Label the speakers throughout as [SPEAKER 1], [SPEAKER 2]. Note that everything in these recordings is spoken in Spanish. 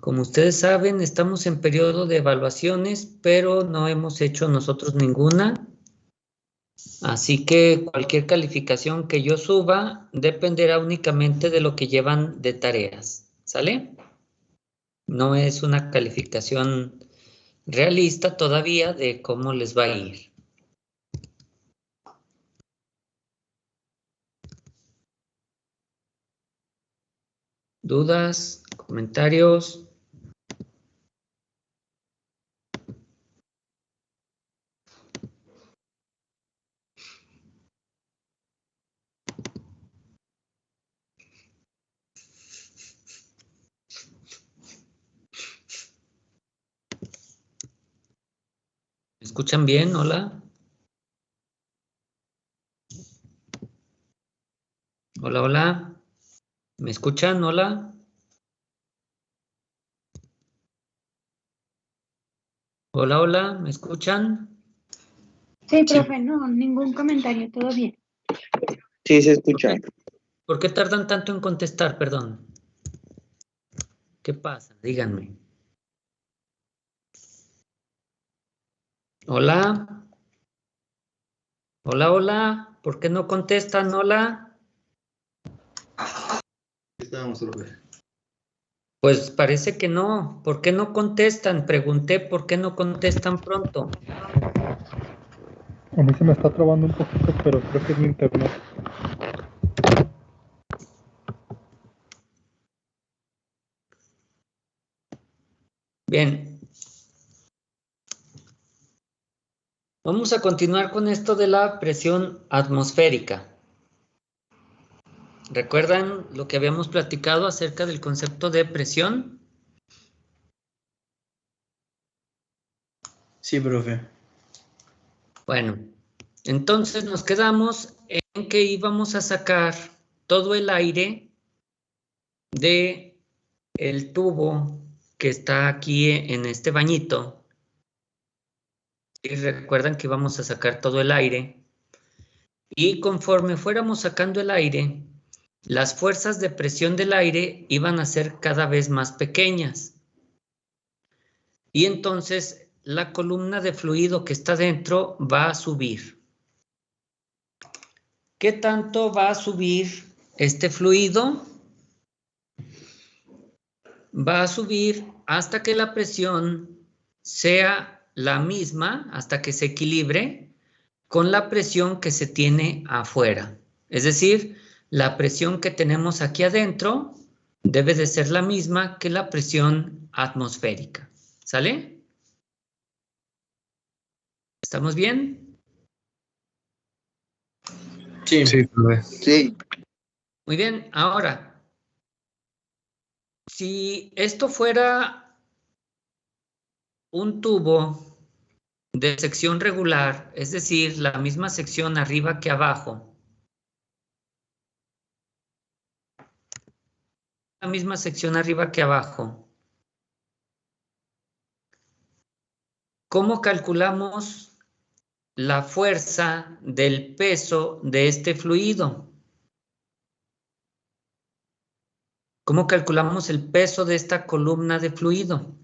[SPEAKER 1] Como ustedes saben, estamos en periodo de evaluaciones, pero no hemos hecho nosotros ninguna. Así que cualquier calificación que yo suba dependerá únicamente de lo que llevan de tareas. ¿Sale? No es una calificación realista todavía de cómo les va a ir. ¿Dudas? ¿Comentarios? ¿Me escuchan bien? Hola. Hola, hola. ¿Me escuchan? Hola. Hola, hola. ¿Me escuchan?
[SPEAKER 2] Sí, profe, no, ningún comentario, todo bien.
[SPEAKER 3] Sí, se escucha.
[SPEAKER 1] ¿Por qué tardan tanto en contestar? Perdón. ¿Qué pasa? Díganme. Hola. Hola, hola. ¿Por qué no contestan? Hola.
[SPEAKER 4] Estábamos, profe.
[SPEAKER 1] Pues parece que no. ¿Por qué no contestan? Pregunté por qué no contestan pronto.
[SPEAKER 5] A mí se me está trabando un poquito, pero creo que es mi internet.
[SPEAKER 1] Bien. Vamos a continuar con esto de la presión atmosférica. ¿Recuerdan lo que habíamos platicado acerca del concepto de presión?
[SPEAKER 4] Sí, profe.
[SPEAKER 1] Bueno, entonces nos quedamos en que íbamos a sacar todo el aire de el tubo que está aquí en este bañito. Y recuerdan que íbamos a sacar todo el aire. Y conforme fuéramos sacando el aire, las fuerzas de presión del aire iban a ser cada vez más pequeñas. Y entonces la columna de fluido que está dentro va a subir. ¿Qué tanto va a subir este fluido? Va a subir hasta que la presión sea la misma, hasta que se equilibre con la presión que se tiene afuera. Es decir, la presión que tenemos aquí adentro debe de ser la misma que la presión atmosférica. ¿Sale? ¿Estamos bien?
[SPEAKER 4] Sí.
[SPEAKER 3] Sí, profe. Sí.
[SPEAKER 1] Muy bien. Ahora, si esto fuera un tubo de sección regular, es decir, la misma sección arriba que abajo, la misma sección arriba que abajo, ¿cómo calculamos la fuerza del peso de este fluido? ¿Cómo calculamos el peso de esta columna de fluido?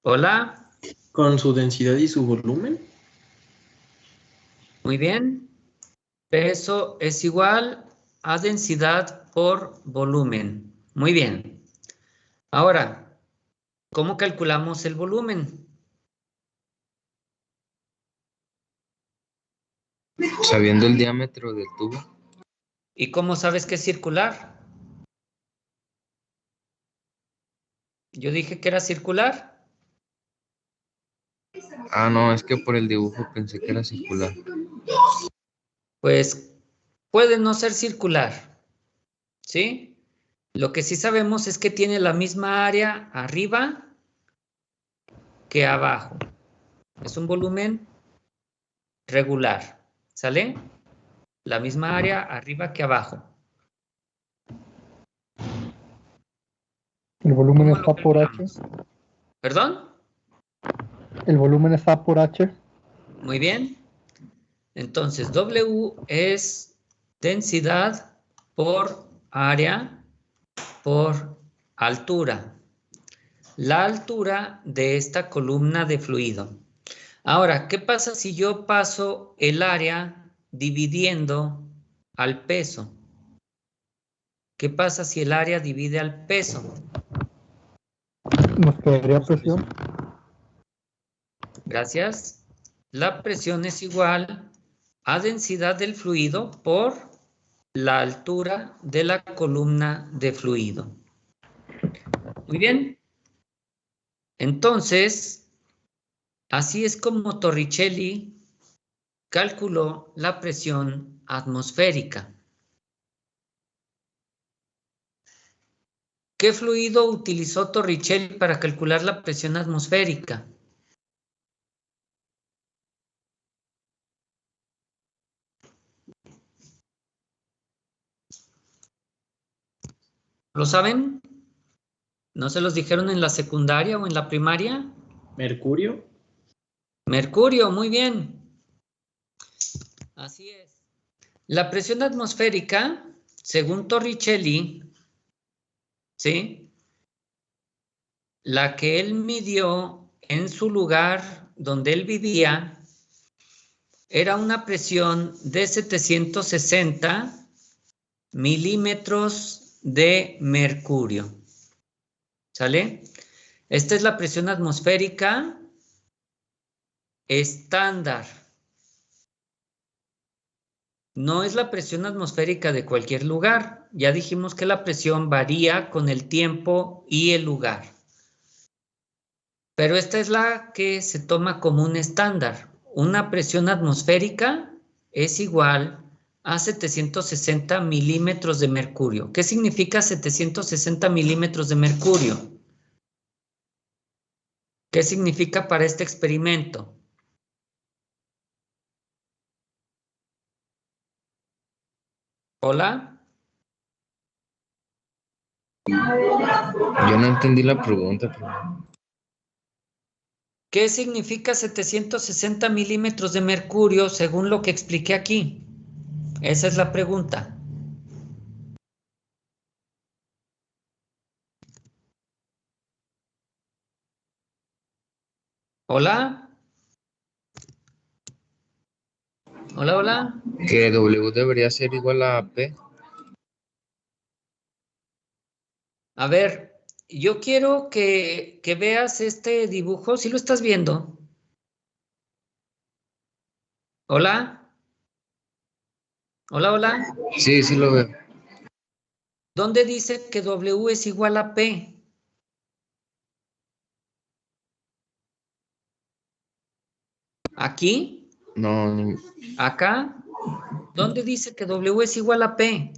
[SPEAKER 1] ¿Hola?
[SPEAKER 4] Con su densidad y su volumen.
[SPEAKER 1] Muy bien. Peso es igual a densidad por volumen. Muy bien. Ahora, ¿cómo calculamos el volumen?
[SPEAKER 3] Sabiendo el diámetro del tubo.
[SPEAKER 1] ¿Y cómo sabes que es circular? Yo dije que era circular.
[SPEAKER 3] Ah, no, es que por el dibujo pensé que era circular.
[SPEAKER 1] Pues puede no ser circular, ¿sí? Lo que sí sabemos es que tiene la misma área arriba que abajo. Es un volumen regular, ¿sale? La misma área arriba que abajo.
[SPEAKER 5] El volumen
[SPEAKER 1] ¿Cómo lo
[SPEAKER 5] está por H.
[SPEAKER 1] calculamos? ¿Perdón?
[SPEAKER 5] El volumen es A por H.
[SPEAKER 1] Muy bien. Entonces, W es densidad por área por altura. La altura de esta columna de fluido. Ahora, ¿qué pasa si yo paso el área dividiendo al peso? ¿Qué pasa si el área divide al peso?
[SPEAKER 5] Nos quedaría presión.
[SPEAKER 1] Gracias. La presión es igual a densidad del fluido por la altura de la columna de fluido. Muy bien. Entonces, así es como Torricelli calculó la presión atmosférica. ¿Qué fluido utilizó Torricelli para calcular la presión atmosférica? ¿Lo saben? ¿No se los dijeron en la secundaria o en la primaria?
[SPEAKER 4] ¿Mercurio?
[SPEAKER 1] Mercurio, muy bien. Así es. La presión atmosférica, según Torricelli, ¿sí? La que él midió en su lugar donde él vivía, era una presión de 760 milímetros de mercurio. ¿Sale? Esta es la presión atmosférica estándar. No es la presión atmosférica de cualquier lugar. Ya dijimos que la presión varía con el tiempo y el lugar. Pero esta es la que se toma como un estándar. Una presión atmosférica es igual a 760 milímetros de mercurio. ¿Qué significa 760 milímetros de mercurio? ¿Qué significa para este experimento? ¿Hola?
[SPEAKER 3] Yo no entendí la pregunta. Pero...
[SPEAKER 1] ¿Qué significa 760 milímetros de mercurio según lo que expliqué aquí? Esa es la pregunta. ¿Hola? ¿Hola, hola?
[SPEAKER 3] Que W debería ser igual a P.
[SPEAKER 1] A ver, yo quiero que veas este dibujo. ¿Sí lo estás viendo? ¿Hola? ¿Hola, hola?
[SPEAKER 3] Sí, sí lo veo.
[SPEAKER 1] ¿Dónde dice que W es igual a P? ¿Aquí?
[SPEAKER 3] No,
[SPEAKER 1] ¿Acá? ¿Dónde dice que W es igual a P?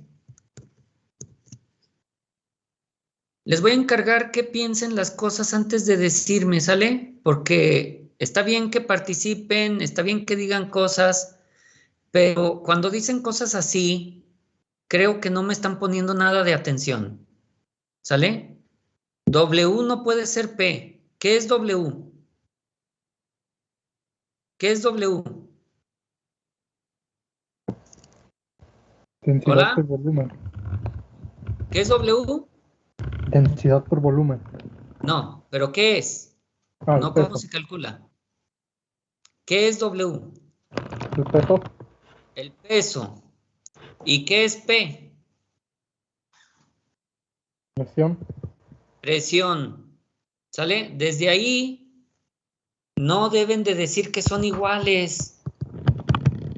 [SPEAKER 1] Les voy a encargar que piensen las cosas antes de decirme, ¿sale? Porque está bien que participen, está bien que digan cosas, pero cuando dicen cosas así, creo que no me están poniendo nada de atención, ¿sale? W no puede ser P. ¿Qué es W? ¿Qué es W?
[SPEAKER 5] Densidad
[SPEAKER 1] ¿Hola?
[SPEAKER 5] por volumen.
[SPEAKER 1] ¿Qué es W?
[SPEAKER 5] Densidad por volumen.
[SPEAKER 1] No, pero ¿qué es?
[SPEAKER 5] Ah, el
[SPEAKER 1] No cómo
[SPEAKER 5] peso.
[SPEAKER 1] se calcula. ¿Qué es W?
[SPEAKER 5] El peso.
[SPEAKER 1] El peso. ¿Y qué es P?
[SPEAKER 5] Presión.
[SPEAKER 1] Presión. ¿Sale? Desde ahí no deben de decir que son iguales.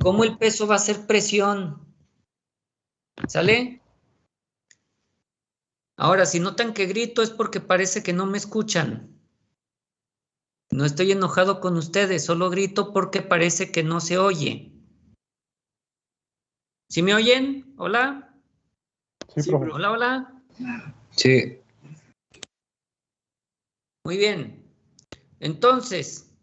[SPEAKER 1] ¿Cómo el peso va a ser presión? ¿Sale? Ahora, si notan que grito es porque parece que no me escuchan. No estoy enojado con ustedes, solo grito porque parece que no se oye. ¿Sí me oyen? ¿Hola?
[SPEAKER 5] Sí, profe.
[SPEAKER 1] Hola, hola.
[SPEAKER 3] sí.
[SPEAKER 1] Muy bien. Entonces,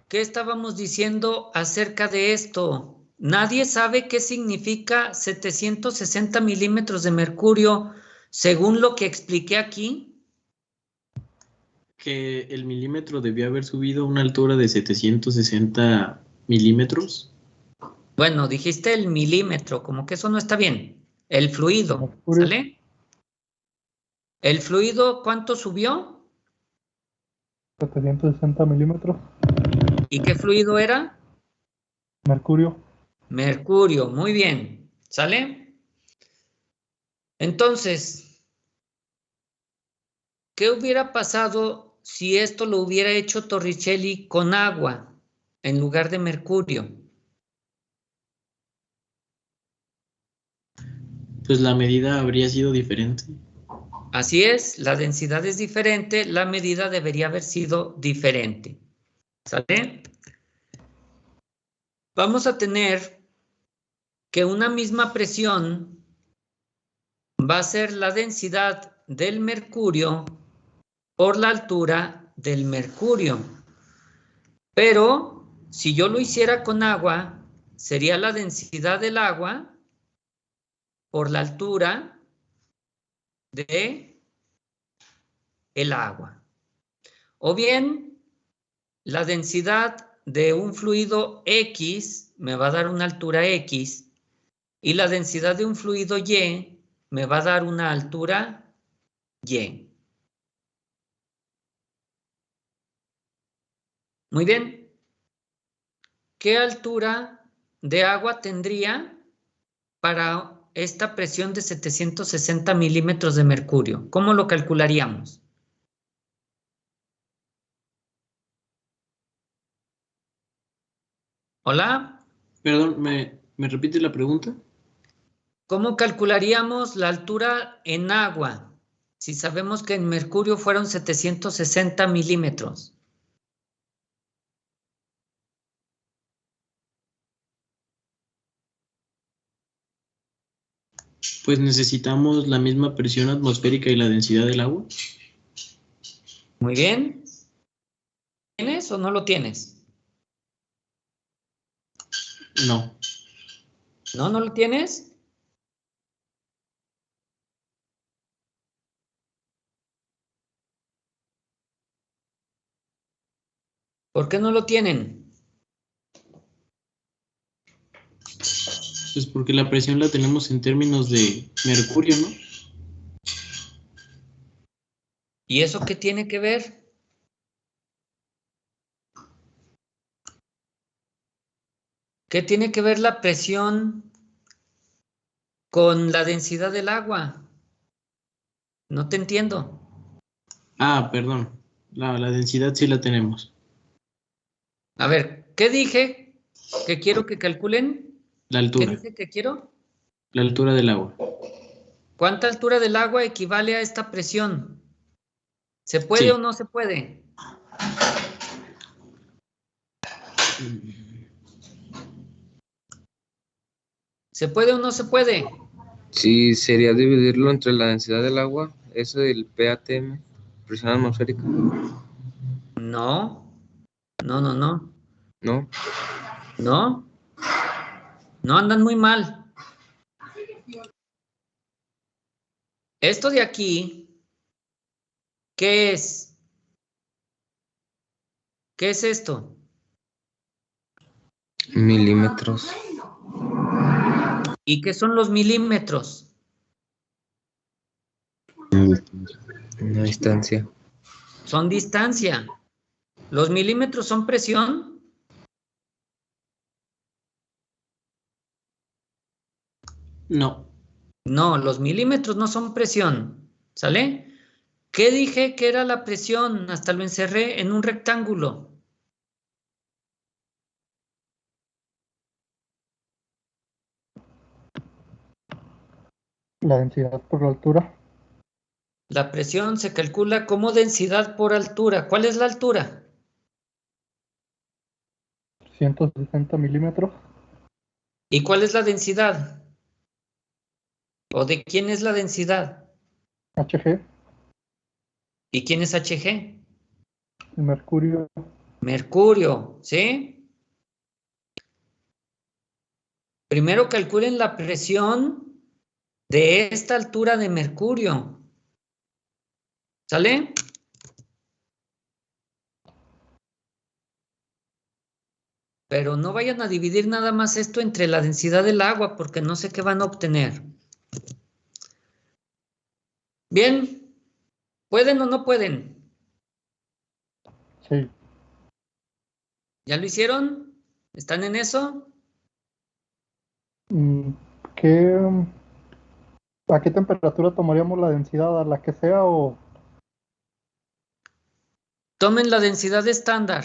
[SPEAKER 1] ¿qué estábamos diciendo acerca de esto? Nadie sabe qué significa 760 milímetros de mercurio según lo que expliqué aquí.
[SPEAKER 4] que el milímetro debió haber subido a una altura de 760 milímetros.
[SPEAKER 1] Bueno, dijiste el milímetro, como que eso no está bien. El fluido,
[SPEAKER 5] Mercurio.
[SPEAKER 1] ¿sale? ¿El fluido cuánto subió?
[SPEAKER 5] 760 milímetros.
[SPEAKER 1] ¿Y qué fluido era?
[SPEAKER 5] Mercurio.
[SPEAKER 1] Mercurio, muy bien. ¿Sale? Entonces, ¿qué hubiera pasado si esto lo hubiera hecho Torricelli con agua en lugar de mercurio?
[SPEAKER 4] Pues la medida habría sido diferente.
[SPEAKER 1] Así es, la densidad es diferente, la medida debería haber sido diferente. ¿Sale? Vamos a tener que una misma presión va a ser la densidad del mercurio por la altura del mercurio. Pero si yo lo hiciera con agua, sería la densidad del agua por la altura de el agua. O bien, la densidad de un fluido X me va a dar una altura X y la densidad de un fluido Y me va a dar una altura Y. Muy bien. ¿Qué altura de agua tendría para esta presión de 760 milímetros de mercurio? ¿Cómo lo calcularíamos? ¿Hola?
[SPEAKER 4] Perdón, ¿me repite la pregunta?
[SPEAKER 1] ¿Cómo calcularíamos la altura en agua si sabemos que en mercurio fueron 760 milímetros?
[SPEAKER 4] Pues necesitamos la misma presión atmosférica y la densidad del agua.
[SPEAKER 1] Muy bien. ¿Tienes o no lo tienes?
[SPEAKER 4] No.
[SPEAKER 1] ¿No, no lo tienes? ¿Por qué no lo tienen?
[SPEAKER 4] Pues porque la presión la tenemos en términos de mercurio, ¿no?
[SPEAKER 1] ¿Y eso qué tiene que ver? ¿Qué tiene que ver la presión con la densidad del agua? No te entiendo.
[SPEAKER 4] Ah, perdón. La densidad sí la tenemos.
[SPEAKER 1] A ver, ¿qué dije que quiero que calculen?
[SPEAKER 4] La
[SPEAKER 1] ¿Qué
[SPEAKER 4] altura.
[SPEAKER 1] dije que quiero?
[SPEAKER 4] La altura del agua.
[SPEAKER 1] ¿Cuánta altura del agua equivale a esta presión? ¿Se puede
[SPEAKER 4] Sí.
[SPEAKER 1] o no se puede? ¿Se puede o no se puede?
[SPEAKER 3] Sí, sería dividirlo entre la densidad del agua, eso del PATM, presión atmosférica,
[SPEAKER 1] No, no, no, no,
[SPEAKER 3] ¿no?
[SPEAKER 1] no, no andan muy mal. Esto de aquí, ¿qué es? ¿Qué es esto?
[SPEAKER 3] Milímetros.
[SPEAKER 1] ¿Y qué son los milímetros?
[SPEAKER 3] Una distancia.
[SPEAKER 1] Son distancia. ¿Los milímetros son presión?
[SPEAKER 4] No.
[SPEAKER 1] No, los milímetros no son presión. ¿Sale? ¿Qué dije que era la presión? Hasta lo encerré en un rectángulo.
[SPEAKER 5] La densidad por la altura.
[SPEAKER 1] La presión se calcula como densidad por altura. ¿Cuál es la altura?
[SPEAKER 5] 160 milímetros.
[SPEAKER 1] ¿Y cuál es la densidad? ¿O de quién es la densidad?
[SPEAKER 5] Hg.
[SPEAKER 1] ¿Y quién es Hg?
[SPEAKER 5] El mercurio.
[SPEAKER 1] Mercurio, ¿sí? Primero calculen la presión de esta altura de mercurio. ¿Sale? Pero no vayan a dividir nada más esto entre la densidad del agua porque no sé qué van a obtener. Bien, ¿pueden o no pueden?
[SPEAKER 5] Sí.
[SPEAKER 1] ¿Ya lo hicieron? ¿Están en eso?
[SPEAKER 5] Mm, ¿Qué, ¿A qué temperatura tomaríamos la densidad? ¿A la que sea o
[SPEAKER 1] Tomen la densidad estándar.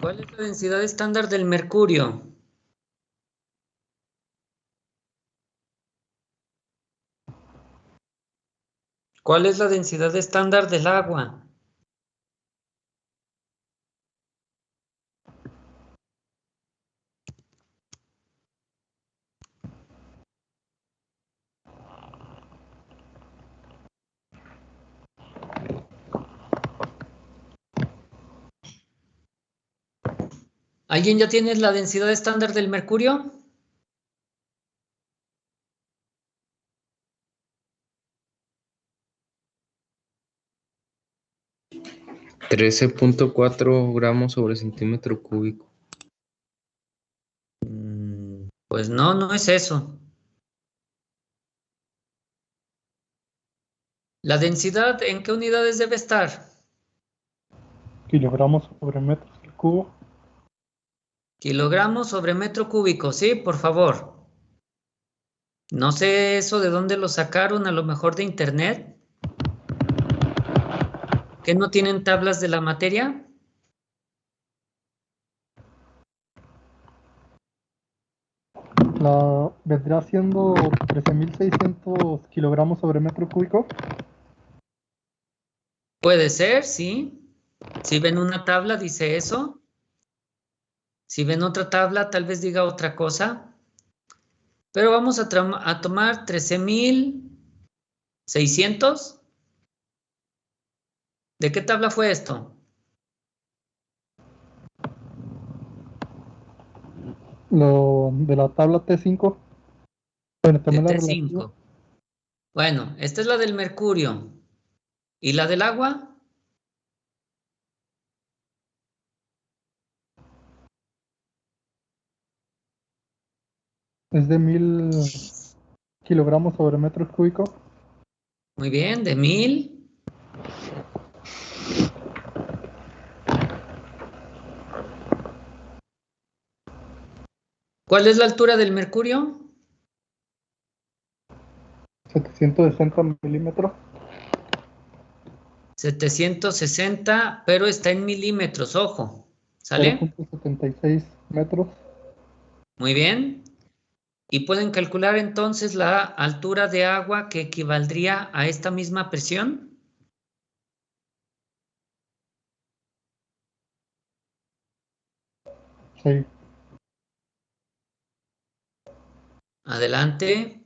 [SPEAKER 1] ¿Cuál es la densidad estándar del mercurio? ¿Cuál es la densidad estándar del agua? ¿Alguien ya tiene la densidad estándar del mercurio?
[SPEAKER 3] $13.4 gramos sobre centímetro cúbico.
[SPEAKER 1] Pues no, no es eso. ¿La densidad en qué unidades debe estar?
[SPEAKER 5] kilogramos sobre metros al cubo?
[SPEAKER 1] Kilogramos sobre metro cúbico, sí, por favor. No sé eso de dónde lo sacaron, a lo mejor de internet. ¿Que no tienen tablas de la materia?
[SPEAKER 5] Vendrá siendo 13.600 kilogramos sobre metro cúbico.
[SPEAKER 1] Puede ser, sí. Si ven una tabla, dice eso. Si ven otra tabla, tal vez diga otra cosa. Pero vamos a tomar 13.600. ¿De qué tabla fue esto?
[SPEAKER 5] De la tabla T5. Bueno,
[SPEAKER 1] De
[SPEAKER 5] también la relativa.
[SPEAKER 1] T5. Bueno, esta es la del mercurio. ¿Y la del agua?
[SPEAKER 5] Es de 1.000 kilogramos sobre metros cúbicos.
[SPEAKER 1] Muy bien, de 1000. ¿Cuál es la altura del mercurio?
[SPEAKER 5] 760 milímetros.
[SPEAKER 1] 760, pero está en milímetros, ojo. ¿Sale?
[SPEAKER 5] 0.76 metros.
[SPEAKER 1] Muy bien. Y pueden calcular entonces la altura de agua que equivaldría a esta misma presión.
[SPEAKER 5] Sí.
[SPEAKER 1] Adelante.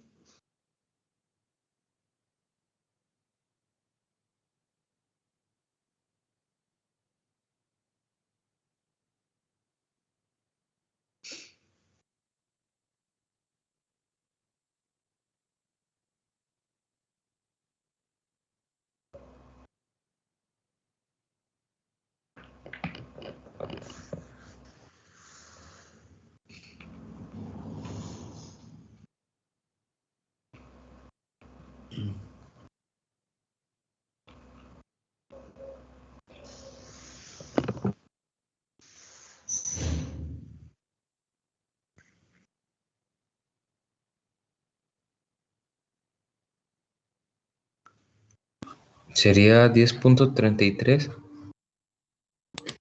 [SPEAKER 3] Sería 10.33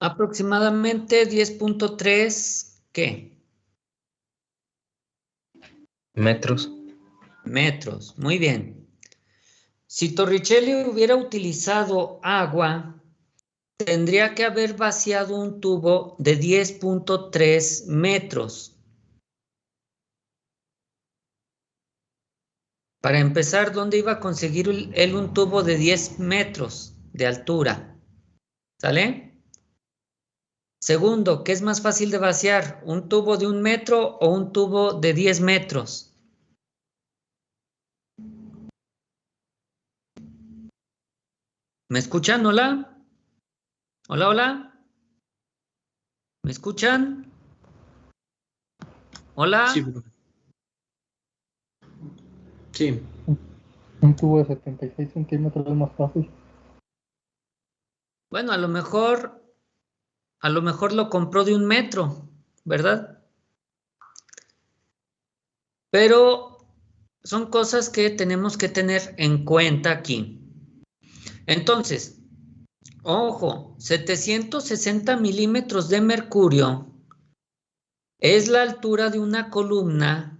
[SPEAKER 1] Aproximadamente 10.3, ¿qué?
[SPEAKER 3] metros.
[SPEAKER 1] Metros. Muy bien. Si Torricelli hubiera utilizado agua, tendría que haber vaciado un tubo de 10.3 metros. Para empezar, ¿dónde iba a conseguir él un tubo de 10 metros de altura? ¿Sale? Segundo, ¿qué es más fácil de vaciar? ¿Un tubo de 1 metro o un tubo de 10 metros? ¿Me escuchan? ¿Hola? ¿Hola, hola? ¿Me escuchan? ¿Hola?
[SPEAKER 4] Sí, profe. Sí.
[SPEAKER 5] Un tubo de 76 centímetros es más fácil.
[SPEAKER 1] Bueno, a lo mejor lo compró de 1 metro, ¿verdad? Pero son cosas que tenemos que tener en cuenta aquí. Entonces, ojo, 760 milímetros de mercurio es la altura de una columna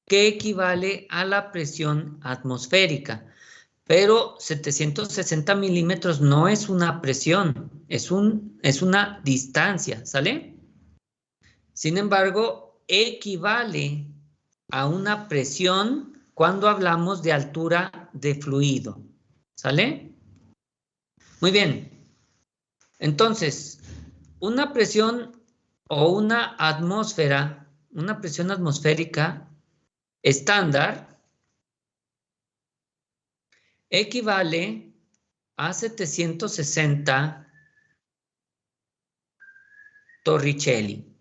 [SPEAKER 1] que equivale a la presión atmosférica. Pero 760 milímetros no es una presión, es una distancia, ¿sale? Sin embargo, equivale a una presión cuando hablamos de altura de fluido, ¿sale? Muy bien. Entonces, una presión o una presión atmosférica estándar equivale a 760 Torricelli.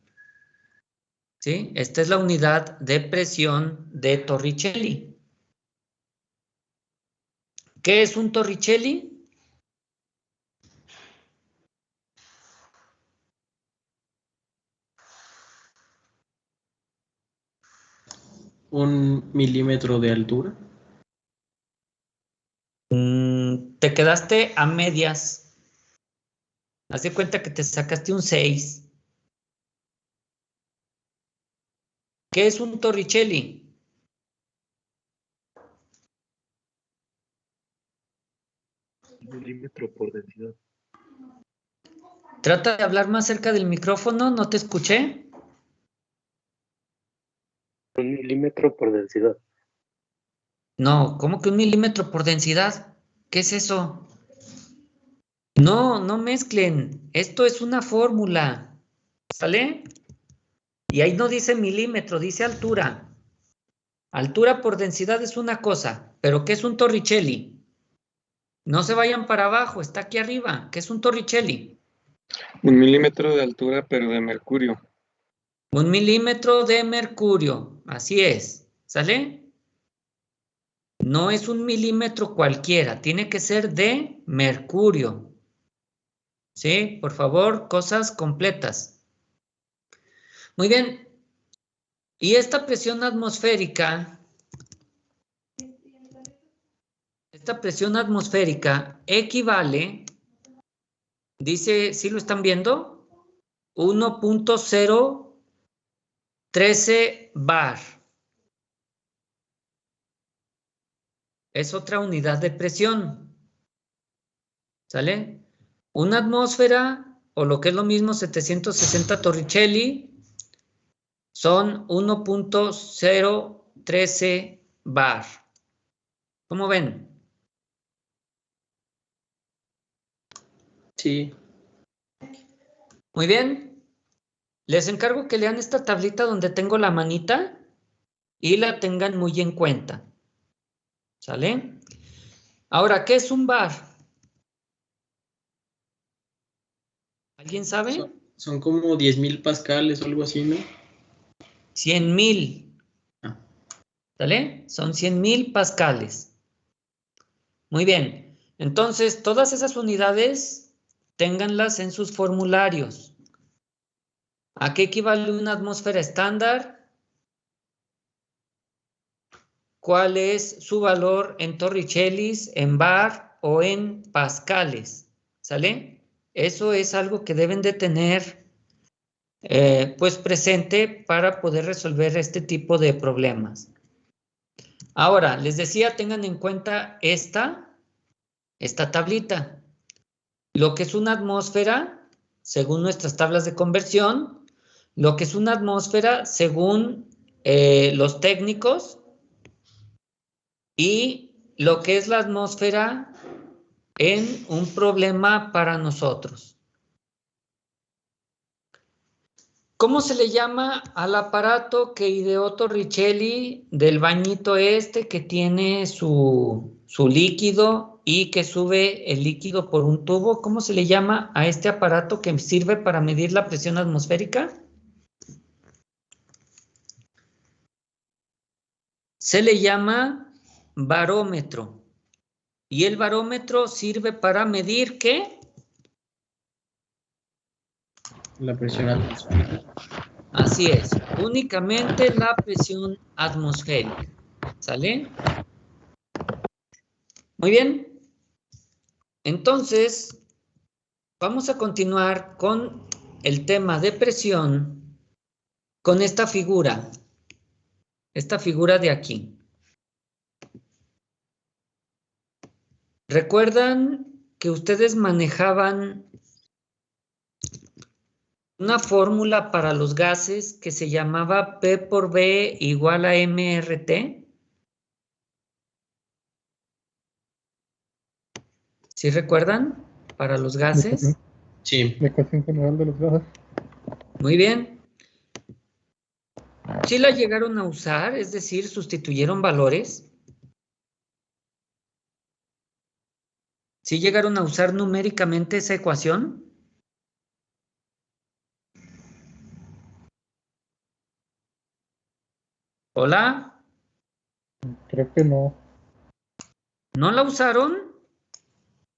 [SPEAKER 1] ¿Sí? Esta es la unidad de presión de Torricelli. ¿Qué es un Torricelli?
[SPEAKER 4] ¿1 milímetro de altura?
[SPEAKER 1] Te quedaste a medias. Haz de cuenta que te sacaste un 6. ¿Qué es un Torricelli?
[SPEAKER 6] Milímetro por densidad.
[SPEAKER 1] Trata de hablar más cerca del micrófono, no te escuché.
[SPEAKER 6] 1 milímetro por densidad.
[SPEAKER 1] No, ¿cómo que 1 milímetro por densidad? ¿Qué es eso? No, no mezclen. Esto es una fórmula. ¿Sale? Y ahí no dice milímetro, dice altura. Altura por densidad es una cosa, pero ¿qué es un Torricelli? No se vayan para abajo, está aquí arriba. ¿Qué es un Torricelli?
[SPEAKER 3] 1 milímetro de altura, pero de mercurio.
[SPEAKER 1] 1 milímetro de mercurio, así es. ¿Sale? No es 1 milímetro cualquiera, tiene que ser de mercurio. ¿Sí? Por favor, cosas completas. Muy bien. Y esta presión atmosférica equivale, dice, ¿sí lo están viendo? 1.013 bar. Es otra unidad de presión. ¿Sale? Una atmósfera, o lo que es lo mismo, 760 Torricelli, son 1.013 bar. ¿Cómo ven?
[SPEAKER 4] Sí.
[SPEAKER 1] Muy bien. Les encargo que lean esta tablita donde tengo la manita y la tengan muy en cuenta. ¿Sale? Ahora, ¿qué es un bar? ¿Alguien sabe?
[SPEAKER 4] Son como 10.000 pascales o algo así, ¿no?
[SPEAKER 1] 100,000. ¿Sale? Son 100,000 pascales. Muy bien. Entonces, todas esas unidades, ténganlas en sus formularios. ¿A qué equivale una atmósfera estándar? ¿Cuál es su valor en torricellis, en bar o en pascales? ¿Sale? Eso es algo que deben de tener pues presente para poder resolver este tipo de problemas. Ahora, les decía, tengan en cuenta esta tablita. Lo que es una atmósfera, según nuestras tablas de conversión, lo que es una atmósfera según los técnicos, y lo que es la atmósfera en un problema para nosotros. ¿Cómo se le llama al aparato que ideó Torricelli del bañito este que tiene su líquido y que sube el líquido por un tubo? ¿Cómo se le llama a este aparato que sirve para medir la presión atmosférica? Se le llama barómetro. ¿Y el barómetro sirve para medir qué?
[SPEAKER 4] La presión atmosférica.
[SPEAKER 1] Así es, únicamente la presión atmosférica. ¿Sale? Muy bien. Entonces, vamos a continuar con el tema de presión con esta figura de aquí. ¿Recuerdan que ustedes manejaban una fórmula para los gases que se llamaba P por B igual a MRT? ¿Sí recuerdan? Para los gases.
[SPEAKER 4] Sí.
[SPEAKER 5] La ecuación general de los gases.
[SPEAKER 1] Muy bien. ¿Sí la llegaron a usar? Es decir, ¿sustituyeron valores? ¿Sí llegaron a usar numéricamente esa ecuación? ¿Hola?
[SPEAKER 5] Creo que no.
[SPEAKER 1] ¿No la usaron?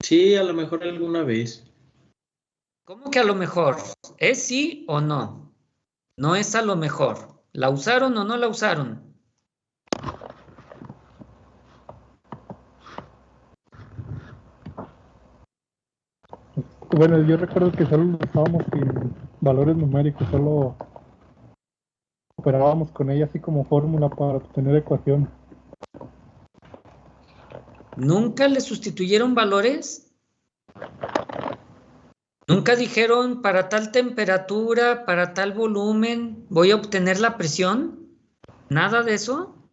[SPEAKER 4] Sí, a lo mejor alguna vez.
[SPEAKER 1] ¿Cómo que a lo mejor? ¿Es sí o no? No es a lo mejor. ¿La usaron o no la usaron?
[SPEAKER 5] Bueno, yo recuerdo que solo lo usábamos sin valores numéricos, solo operábamos con ella así como fórmula para obtener ecuación.
[SPEAKER 1] ¿Nunca le sustituyeron valores? ¿Nunca dijeron para tal temperatura, para tal volumen, voy a obtener la presión? ¿Nada de eso?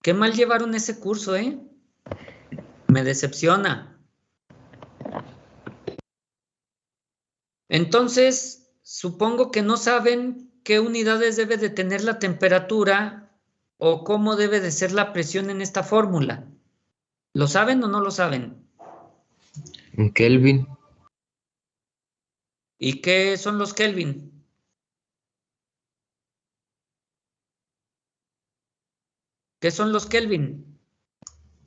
[SPEAKER 1] Qué mal llevaron ese curso, ¿eh? Me decepciona. Entonces, supongo que no saben qué unidades debe de tener la temperatura o cómo debe de ser la presión en esta fórmula. ¿Lo saben o no lo saben?
[SPEAKER 3] En Kelvin.
[SPEAKER 1] ¿Y qué son los Kelvin? ¿Qué son los Kelvin?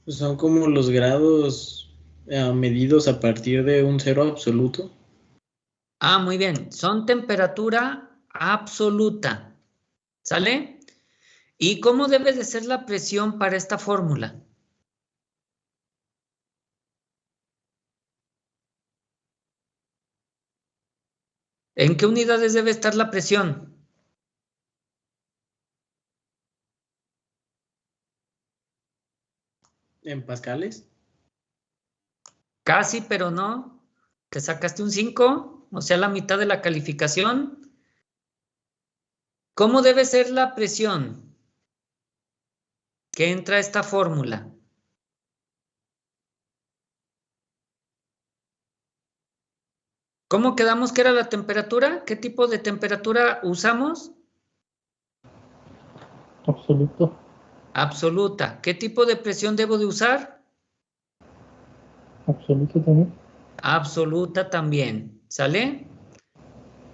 [SPEAKER 4] Pues son como los grados medidos a partir de un cero absoluto.
[SPEAKER 1] Ah, muy bien. Son temperatura absoluta. ¿Sale? ¿Y cómo debe de ser la presión para esta fórmula? ¿En qué unidades debe estar la presión?
[SPEAKER 4] ¿En pascales?
[SPEAKER 1] Casi, pero no. Te sacaste un 5, o sea, la mitad de la calificación. ¿Cómo debe ser la presión que entra a esta fórmula? ¿Cómo quedamos que era la temperatura? ¿Qué tipo de temperatura usamos?
[SPEAKER 5] Absoluto.
[SPEAKER 1] Absoluta. ¿Qué tipo de presión debo de usar?
[SPEAKER 5] Absoluto también.
[SPEAKER 1] Absoluta también. ¿Sale?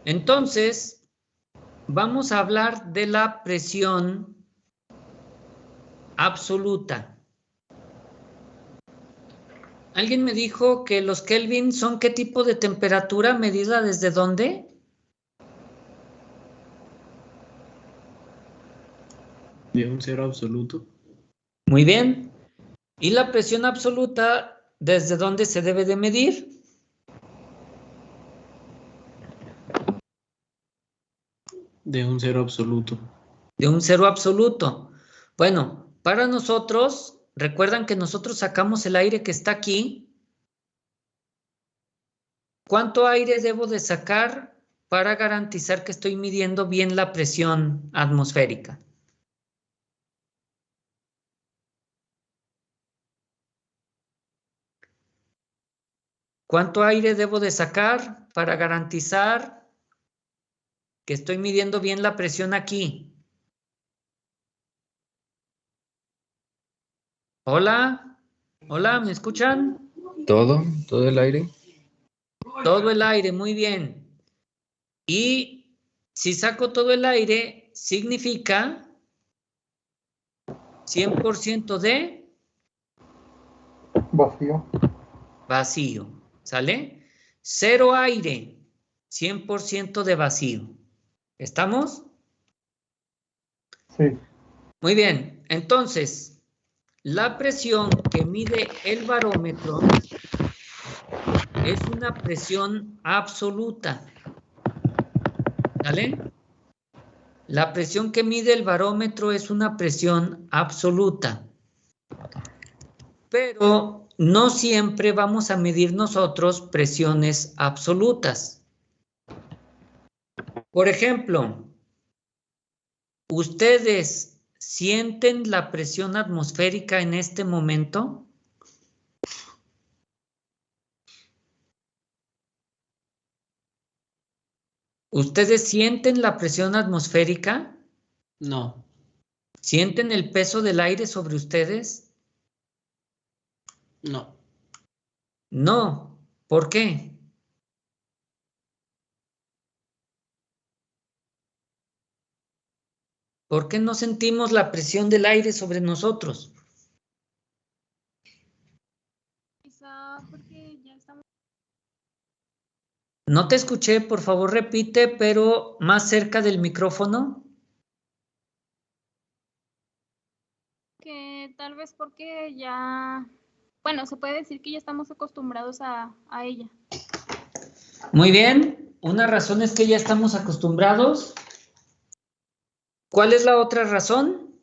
[SPEAKER 1] Entonces, vamos a hablar de la presión absoluta. ¿Alguien me dijo que los Kelvin son qué tipo de temperatura medida desde dónde?
[SPEAKER 4] De un cero absoluto.
[SPEAKER 1] Muy bien. ¿Y la presión absoluta desde dónde se debe de medir?
[SPEAKER 4] De un cero absoluto.
[SPEAKER 1] De un cero absoluto. Bueno, para nosotros, recuerdan que nosotros sacamos el aire que está aquí. ¿Cuánto aire debo de sacar para garantizar que estoy midiendo bien la presión atmosférica? ¿Cuánto aire debo de sacar para garantizar que estoy midiendo bien la presión aquí? Hola, hola, ¿me escuchan?
[SPEAKER 3] Todo el aire.
[SPEAKER 1] Todo el aire, muy bien. Y si saco todo el aire, significa 100% de
[SPEAKER 5] Vacío.
[SPEAKER 1] vacío, ¿sale? 0 aire, 100% de vacío. ¿Estamos?
[SPEAKER 5] Sí.
[SPEAKER 1] Muy bien, entonces, la presión que mide el barómetro es una presión absoluta, ¿sale? La presión que mide el barómetro es una presión absoluta, pero no siempre vamos a medir nosotros presiones absolutas. Por ejemplo, ¿ustedes sienten la presión atmosférica en este momento? ¿Ustedes sienten la presión atmosférica?
[SPEAKER 4] No,
[SPEAKER 1] ¿Sienten el peso del aire sobre ustedes?
[SPEAKER 4] no,
[SPEAKER 1] No. ¿Por qué? ¿Por qué no sentimos la presión del aire sobre nosotros?
[SPEAKER 2] Quizá porque ya estamos.
[SPEAKER 1] No te escuché, por favor repite, pero más cerca del micrófono.
[SPEAKER 2] Que tal vez porque ya, bueno, se puede decir que ya estamos acostumbrados a ella.
[SPEAKER 1] Muy bien, una razón es que ya estamos acostumbrados. ¿Cuál es la otra razón?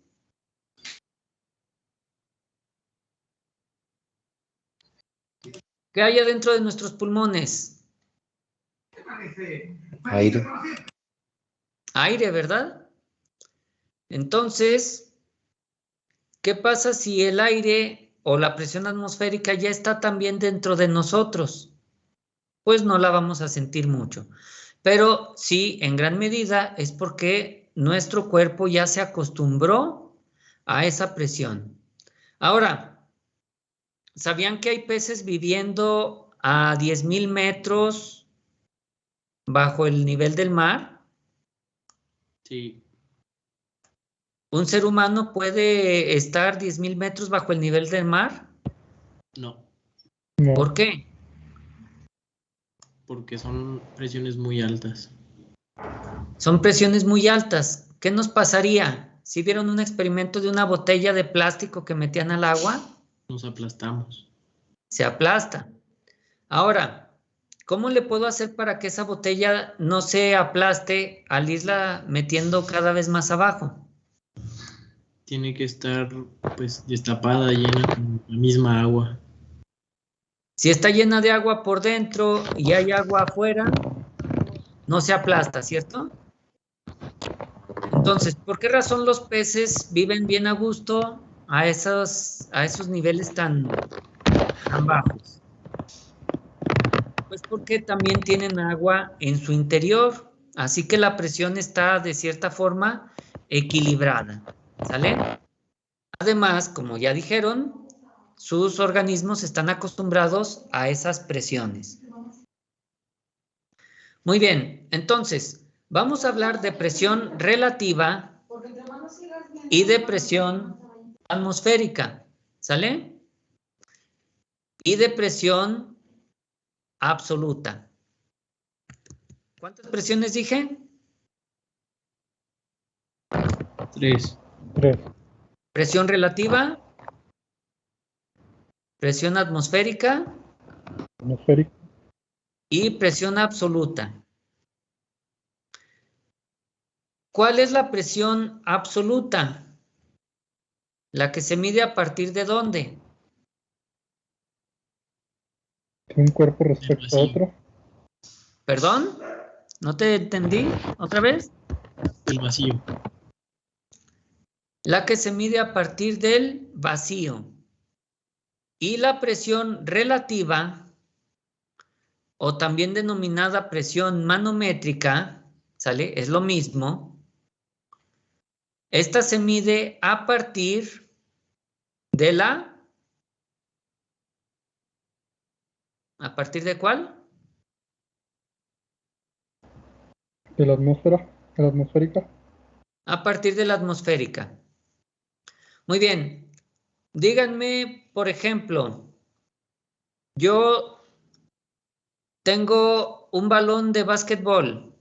[SPEAKER 1] ¿Qué hay adentro de nuestros pulmones?
[SPEAKER 3] Aire.
[SPEAKER 1] Aire, ¿verdad? Entonces, ¿qué pasa si el aire o la presión atmosférica ya está también dentro de nosotros? Pues no la vamos a sentir mucho. Pero sí, en gran medida es porque nuestro cuerpo ya se acostumbró a esa presión. Ahora, ¿sabían que hay peces viviendo a 10,000 metros bajo el nivel del mar?
[SPEAKER 4] sí,
[SPEAKER 1] ¿Un ser humano puede estar 10,000 metros bajo el nivel del mar?
[SPEAKER 4] no,
[SPEAKER 5] No.
[SPEAKER 1] ¿Por qué?
[SPEAKER 4] porque son presiones muy altas.
[SPEAKER 1] Son presiones muy altas. ¿Qué nos pasaría si vieron un experimento de una botella de plástico que metían al agua?
[SPEAKER 4] Nos aplastamos.
[SPEAKER 1] Se aplasta. Ahora, ¿cómo le puedo hacer para que esa botella no se aplaste al irla metiendo cada vez más abajo?
[SPEAKER 4] Tiene que estar pues destapada, llena con la misma agua.
[SPEAKER 1] Si está llena de agua por dentro y hay agua afuera, no se aplasta, ¿cierto? Entonces, ¿por qué razón los peces viven bien a gusto a esos niveles tan bajos? Pues porque también tienen agua en su interior, así que la presión está de cierta forma equilibrada, ¿sale? Además, como ya dijeron, sus organismos están acostumbrados a esas presiones. Muy bien, entonces, vamos a hablar de presión relativa y de presión atmosférica, ¿sale? Y de presión absoluta. ¿Cuántas presiones dije?
[SPEAKER 4] 3.
[SPEAKER 5] 3.
[SPEAKER 1] Presión relativa, presión atmosférica
[SPEAKER 5] Atmosférico.
[SPEAKER 1] y presión absoluta. ¿Cuál es la presión absoluta? La que se mide a partir de ¿dónde?
[SPEAKER 5] De un cuerpo respecto a otro.
[SPEAKER 1] ¿Perdón? ¿No te entendí? ¿Otra vez?
[SPEAKER 4] El vacío.
[SPEAKER 1] La que se mide a partir del vacío. Y la presión relativa o también denominada presión manométrica, ¿sale? Es lo mismo. Esta se mide a partir de la... ¿A partir de cuál?
[SPEAKER 5] De la atmósfera, de la atmosférica.
[SPEAKER 1] A partir de la atmosférica. Muy bien. Díganme, por ejemplo, yo tengo un balón de básquetbol.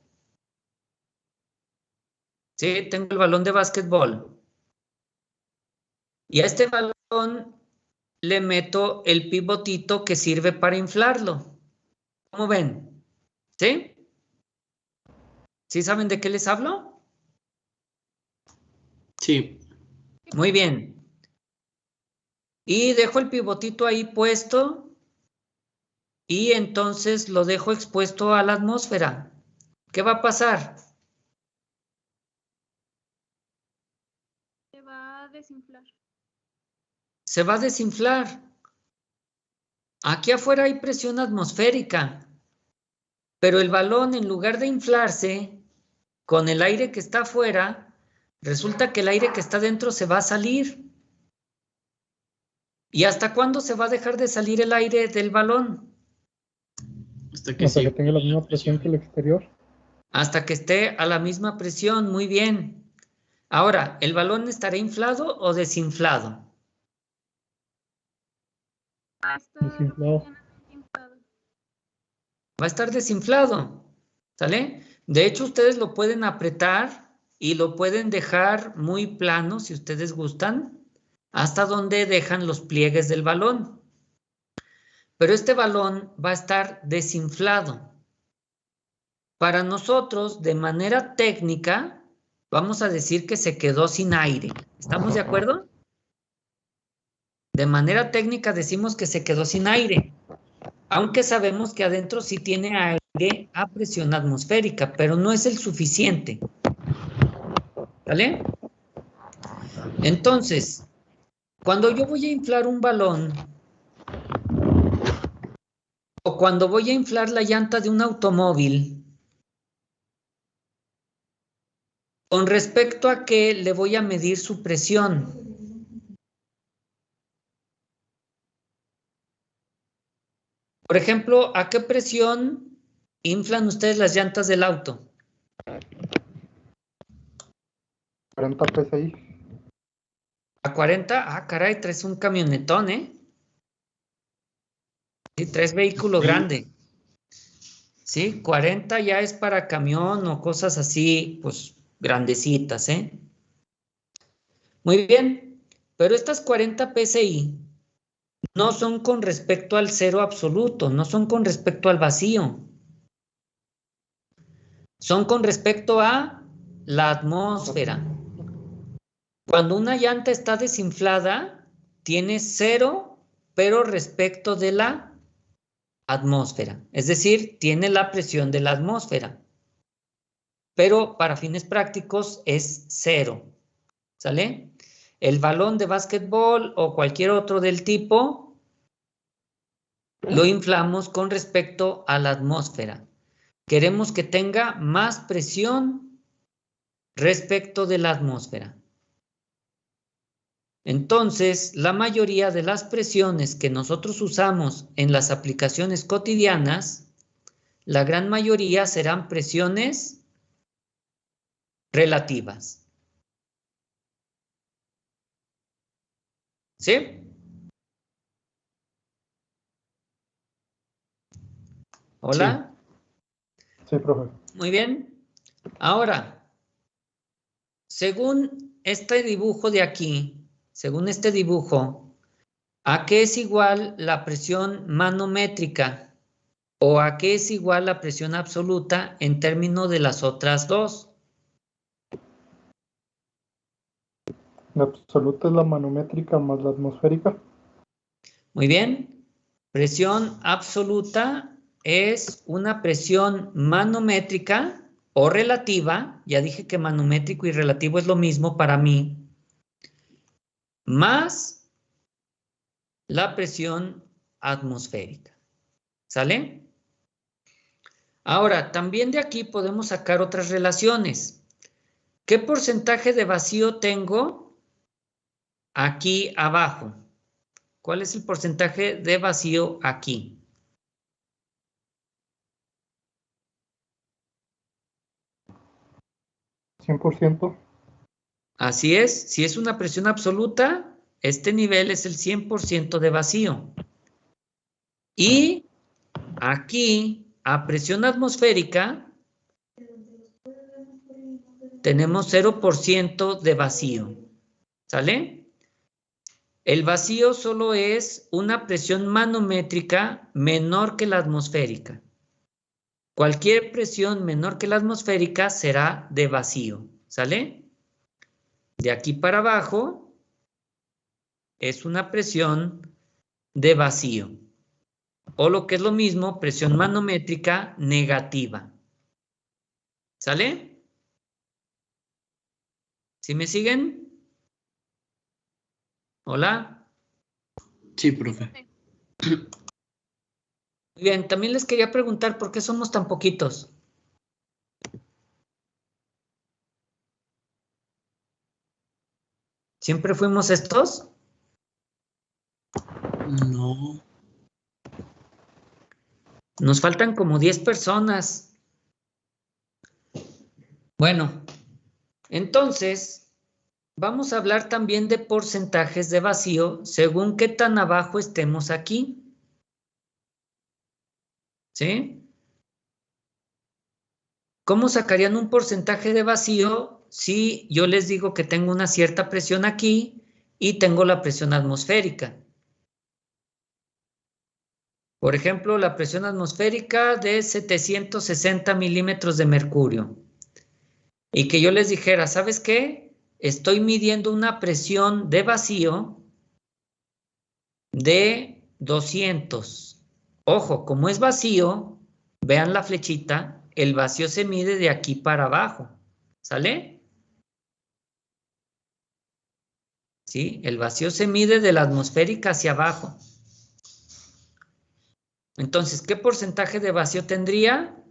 [SPEAKER 1] Sí, tengo el balón de básquetbol. Y a este balón le meto el pivotito que sirve para inflarlo. ¿Cómo ven? ¿Sí? ¿Sí saben de qué les hablo?
[SPEAKER 4] Sí.
[SPEAKER 1] Muy bien. Y dejo el pivotito ahí puesto y entonces lo dejo expuesto a la atmósfera. ¿Qué va a pasar?
[SPEAKER 2] Se va a desinflar.
[SPEAKER 1] Se va a desinflar. Aquí afuera hay presión atmosférica, pero el balón, en lugar de inflarse con el aire que está afuera, resulta que el aire que está dentro se va a salir. ¿Y hasta cuándo se va a dejar de salir el aire del balón?
[SPEAKER 4] Hasta que
[SPEAKER 5] Hasta que
[SPEAKER 4] sí.
[SPEAKER 5] tenga la misma presión que el exterior.
[SPEAKER 1] Hasta que esté a la misma presión. Muy bien. Ahora, ¿el balón estará inflado o desinflado?
[SPEAKER 2] Va a estar
[SPEAKER 5] Desinflado.
[SPEAKER 2] medianamente inflado.
[SPEAKER 1] Va a estar desinflado, ¿sale? De hecho, ustedes lo pueden apretar y lo pueden dejar muy plano, si ustedes gustan, hasta donde dejan los pliegues del balón. Pero este balón va a estar desinflado. Para nosotros, de manera técnica, vamos a decir que se quedó sin aire. ¿Estamos de acuerdo? De manera técnica decimos que se quedó sin aire, aunque sabemos que adentro sí tiene aire a presión atmosférica, pero no es el suficiente. ¿Vale? Entonces, cuando yo voy a inflar un balón o cuando voy a inflar la llanta de un automóvil, ¿con respecto a qué le voy a medir su presión? Por ejemplo, ¿a qué presión inflan ustedes las llantas del auto?
[SPEAKER 5] 40 PSI.
[SPEAKER 1] ¿A 40? Ah, caray, traes un camionetón, ¿eh? Sí, traes vehículo grande. Sí, 40 ya es para camión o cosas así, pues, grandecitas, ¿eh? Muy bien, pero estas 40 PSI no son con respecto al cero absoluto, no son con respecto al vacío. Son con respecto a la atmósfera. Cuando una llanta está desinflada, tiene cero, pero respecto de la atmósfera. Es decir, tiene la presión de la atmósfera. Pero para fines prácticos es cero. ¿Sale? El balón de básquetbol o cualquier otro del tipo lo inflamos con respecto a la atmósfera. Queremos que tenga más presión respecto de la atmósfera. Entonces, la mayoría de las presiones que nosotros usamos en las aplicaciones cotidianas, la gran mayoría serán presiones relativas. ¿Sí? ¿Hola?
[SPEAKER 5] Sí, profe.
[SPEAKER 1] Muy bien. Ahora, según este dibujo de aquí, ¿a qué es igual la presión manométrica o a qué es igual la presión absoluta en términos de las otras dos?
[SPEAKER 5] La absoluta es la manométrica más la atmosférica.
[SPEAKER 1] Muy bien. Presión absoluta es una presión manométrica o relativa. Ya dije que manométrico y relativo es lo mismo para mí. Más la presión atmosférica. ¿Sale? Ahora, también de aquí podemos sacar otras relaciones. ¿Qué porcentaje de vacío tengo aquí abajo? ¿Cuál es el porcentaje de vacío aquí?
[SPEAKER 5] ¿100%?
[SPEAKER 1] Así es, si es una presión absoluta, este nivel es el 100% de vacío. Y aquí, a presión atmosférica, tenemos 0% de vacío. ¿Sale? El vacío solo es una presión manométrica menor que la atmosférica. Cualquier presión menor que la atmosférica será de vacío. ¿Sale? De aquí para abajo es una presión de vacío. O lo que es lo mismo, presión manométrica negativa. ¿Sale? ¿Sí me siguen? ¿Hola?
[SPEAKER 4] Sí, profe.
[SPEAKER 1] Muy bien, también les quería preguntar por qué somos tan poquitos. ¿Siempre fuimos estos?
[SPEAKER 4] No.
[SPEAKER 1] Nos faltan como 10 personas. Bueno, entonces vamos a hablar también de porcentajes de vacío según qué tan abajo estemos aquí. ¿Sí? ¿Cómo sacarían un porcentaje de vacío si yo les digo que tengo una cierta presión aquí y tengo la presión atmosférica? Por ejemplo, la presión atmosférica de 760 milímetros de mercurio. Y que yo les dijera, ¿sabes qué? Estoy midiendo una presión de vacío de 200. Ojo, como es vacío, vean la flechita, el vacío se mide de aquí para abajo. ¿Sale? ¿Sí? El vacío se mide de la atmosférica hacia abajo. Entonces, ¿qué porcentaje de vacío tendría?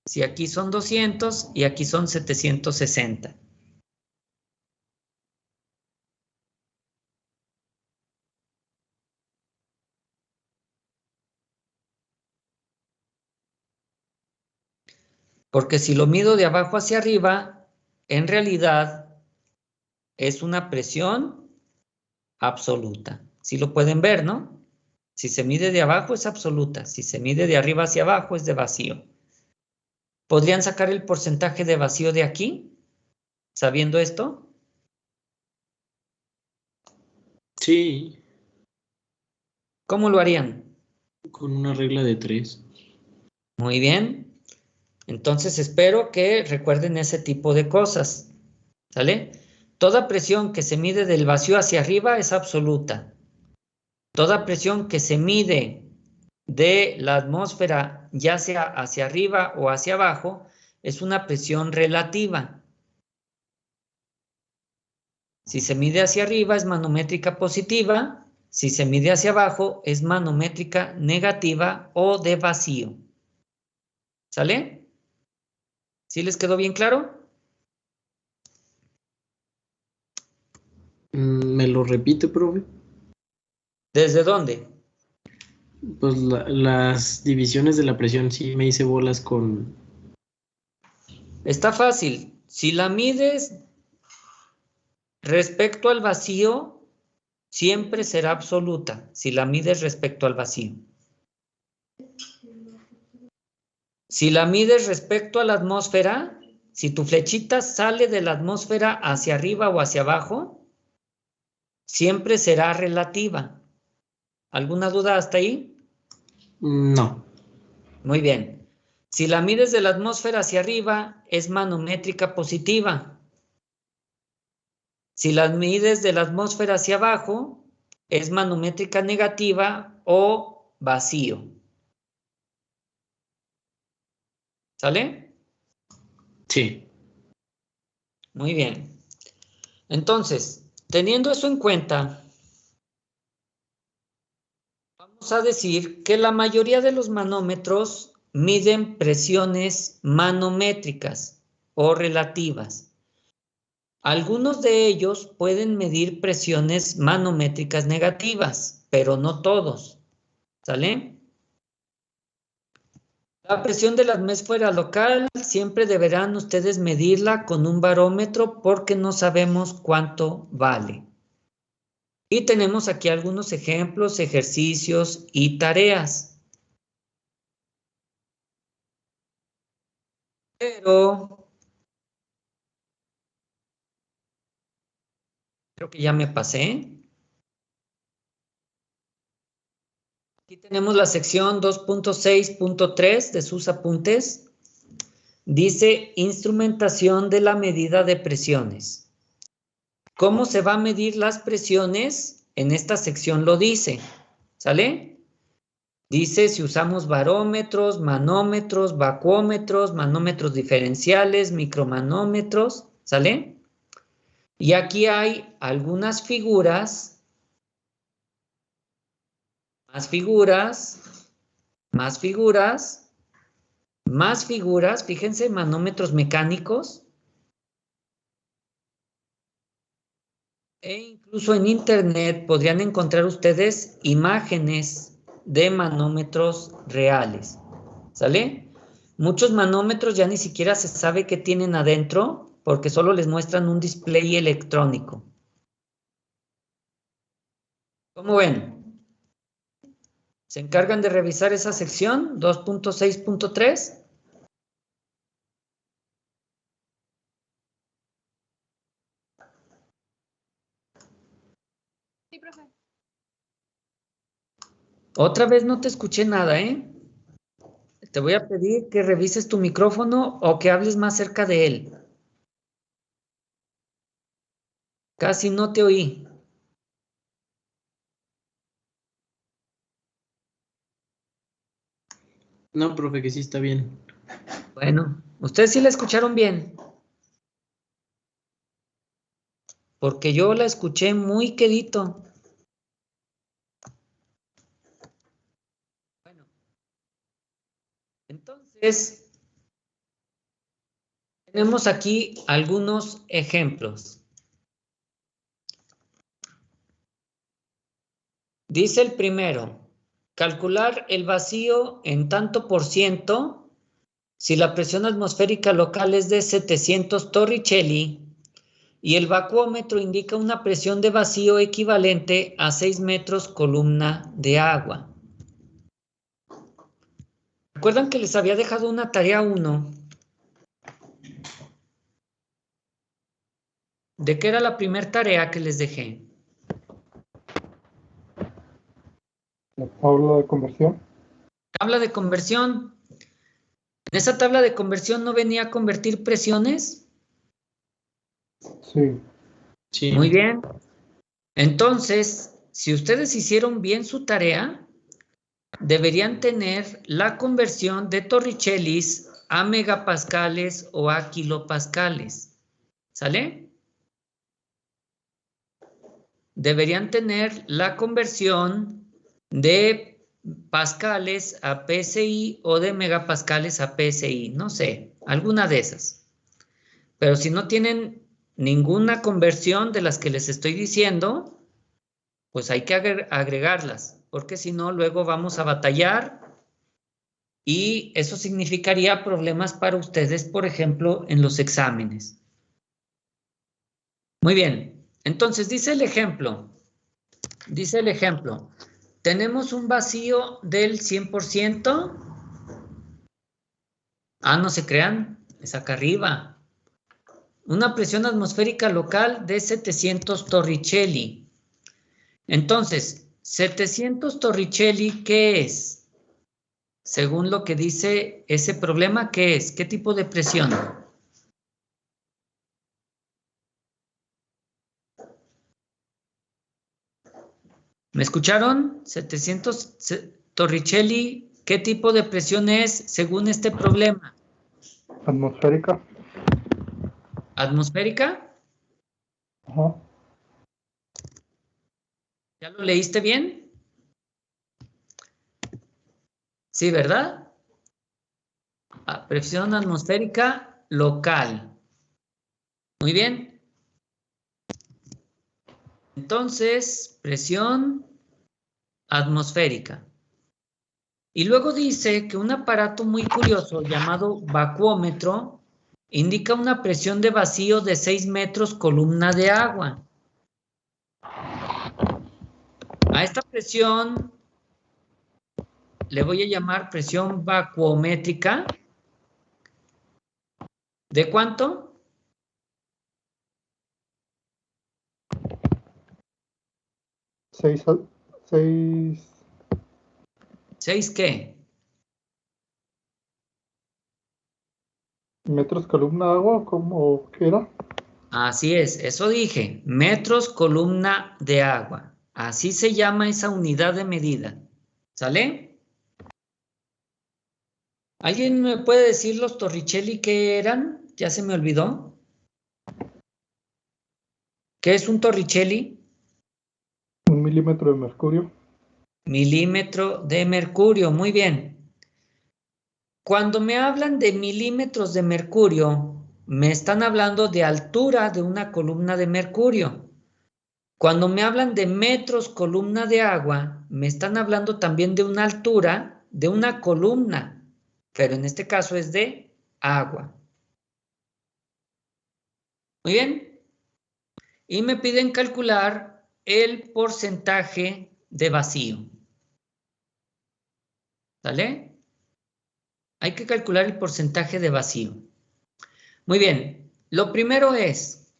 [SPEAKER 1] Si aquí son 200 y aquí son 760. Porque si lo mido de abajo hacia arriba, en realidad es una presión absoluta. Si lo pueden ver, ¿no? Si se mide de abajo es absoluta. Si se mide de arriba hacia abajo es de vacío. ¿Podrían sacar el porcentaje de vacío de aquí? ¿Sabiendo esto?
[SPEAKER 4] Sí,
[SPEAKER 1] ¿Cómo lo harían?
[SPEAKER 4] con una regla de 3.
[SPEAKER 1] Muy bien. Entonces espero que recuerden ese tipo de cosas. ¿Sale? Toda presión que se mide del vacío hacia arriba es absoluta. Toda presión que se mide de la atmósfera, ya sea hacia arriba o hacia abajo, es una presión relativa. Si se mide hacia arriba es manométrica positiva, si se mide hacia abajo es manométrica negativa o de vacío. ¿Sale? ¿Sí les quedó bien claro?
[SPEAKER 4] ¿Me lo repite, profe?
[SPEAKER 1] ¿Desde dónde?
[SPEAKER 4] Pues las divisiones de la presión sí me hice bolas con...
[SPEAKER 1] Está fácil. Si la mides respecto al vacío, siempre será absoluta. Si la mides respecto al vacío. Si la mides respecto a la atmósfera, si tu flechita sale de la atmósfera hacia arriba o hacia abajo, siempre será relativa. ¿Alguna duda hasta ahí?
[SPEAKER 4] No.
[SPEAKER 1] Muy bien. Si la mides de la atmósfera hacia arriba, es manométrica positiva. Si la mides de la atmósfera hacia abajo, es manométrica negativa o vacío. ¿Sale?
[SPEAKER 4] Sí.
[SPEAKER 1] Muy bien. Entonces, teniendo eso en cuenta, vamos a decir que la mayoría de los manómetros miden presiones manométricas o relativas. Algunos de ellos pueden medir presiones manométricas negativas, pero no todos. ¿Sale? La presión de la atmósfera local siempre deberán ustedes medirla con un barómetro porque no sabemos cuánto vale. Y tenemos aquí algunos ejemplos, ejercicios y tareas. Pero creo que ya me pasé. Aquí tenemos la sección 2.6.3 de sus apuntes. Dice instrumentación de la medida de presiones. ¿Cómo se va a medir las presiones? En esta sección lo dice. ¿Sale? Dice si usamos barómetros, manómetros, vacuómetros, manómetros diferenciales, micromanómetros. ¿Sale? Y aquí hay algunas figuras. Más figuras, más figuras, más figuras, fíjense, manómetros mecánicos. E incluso en internet podrían encontrar ustedes imágenes de manómetros reales. ¿Sale? Muchos manómetros ya ni siquiera se sabe qué tienen adentro porque solo les muestran un display electrónico. ¿Cómo ven? ¿Se encargan de revisar esa sección 2.6.3?
[SPEAKER 2] Sí, profe.
[SPEAKER 1] Otra vez no te escuché nada, ¿eh? Te voy a pedir que revises tu micrófono o que hables más cerca de él. Casi no te oí.
[SPEAKER 4] No, profe, que sí está bien.
[SPEAKER 1] Bueno, ¿ustedes sí la escucharon bien? Porque yo la escuché muy quedito. Bueno, entonces, tenemos aquí algunos ejemplos. Dice el primero, calcular el vacío en tanto por ciento si la presión atmosférica local es de 700 torricelli y el vacuómetro indica una presión de vacío equivalente a 6 metros columna de agua. ¿Recuerdan que les había dejado una tarea 1? ¿De qué era la primera tarea que les dejé?
[SPEAKER 5] La tabla de conversión.
[SPEAKER 1] Tabla de conversión. ¿En esa tabla de conversión no venía a convertir presiones?
[SPEAKER 5] Sí.
[SPEAKER 4] Sí.
[SPEAKER 1] Muy bien. Entonces, si ustedes hicieron bien su tarea, deberían tener la conversión de torricellis a megapascales o a kilopascales. ¿Sale? Deberían tener la conversión de pascales a PSI o de megapascales a PSI. No sé, alguna de esas. Pero si no tienen ninguna conversión de las que les estoy diciendo, pues hay que agregarlas, porque si no, luego vamos a batallar y eso significaría problemas para ustedes, por ejemplo, en los exámenes. Muy bien, entonces dice el ejemplo, tenemos un vacío del 100%. No se crean, es acá arriba. Una presión atmosférica local de 700 torricelli. Entonces, 700 torricelli, ¿qué es? Según lo que dice ese problema, ¿qué es? ¿Qué tipo de presión? ¿Me escucharon? 700 torricelli, ¿qué tipo de presión es según este problema?
[SPEAKER 5] Atmosférica.
[SPEAKER 1] ¿Atmosférica?
[SPEAKER 5] Ajá.
[SPEAKER 1] ¿Ya lo leíste bien? Sí, ¿verdad? Presión atmosférica local. Muy bien. Entonces, presión atmosférica. Y luego dice que un aparato muy curioso llamado vacuómetro indica una presión de vacío de 6 metros columna de agua. A esta presión le voy a llamar presión vacuométrica. ¿De cuánto?
[SPEAKER 5] 6
[SPEAKER 1] ¿6 qué?
[SPEAKER 5] metros columna de agua, ¿cómo que era?
[SPEAKER 1] Así es, eso dije, metros columna de agua. Así se llama esa unidad de medida. ¿Sale? ¿Alguien me puede decir los Torricelli qué eran? Ya se me olvidó. ¿Qué es un Torricelli?
[SPEAKER 5] 1 milímetro de mercurio.
[SPEAKER 1] Milímetro de mercurio, muy bien. Cuando me hablan de milímetros de mercurio, me están hablando de altura de una columna de mercurio. Cuando me hablan de metros columna de agua, me están hablando también de una altura de una columna, pero en este caso es de agua. Muy bien. Y me piden calcular el porcentaje de vacío. ¿Sale? Hay que calcular el porcentaje de vacío. Muy bien. Lo primero es,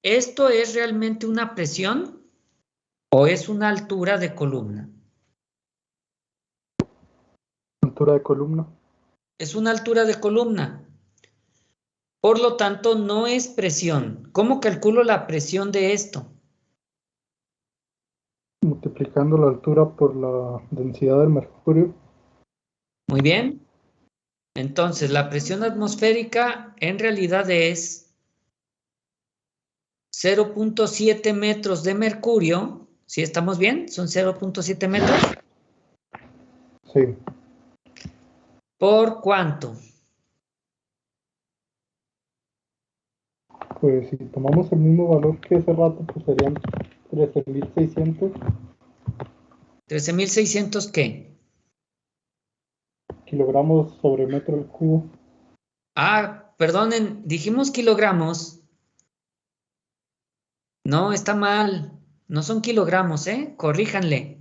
[SPEAKER 1] ¿esto es realmente una presión o es una altura de columna?
[SPEAKER 5] Altura de columna.
[SPEAKER 1] Es una altura de columna. Por lo tanto, no es presión. ¿Cómo calculo la presión de esto?
[SPEAKER 5] Multiplicando la altura por la densidad del mercurio.
[SPEAKER 1] Muy bien. Entonces, la presión atmosférica en realidad es 0.7 metros de mercurio. ¿Sí estamos bien? ¿Son 0.7 metros?
[SPEAKER 5] Sí.
[SPEAKER 1] ¿Por cuánto?
[SPEAKER 5] Pues si tomamos el mismo valor que hace rato, pues serían 13.600
[SPEAKER 1] 13.600 ¿qué?
[SPEAKER 5] kilogramos sobre metro al cubo.
[SPEAKER 1] Perdonen, dijimos kilogramos. No, está mal. No son kilogramos, ¿eh? Corríjanle.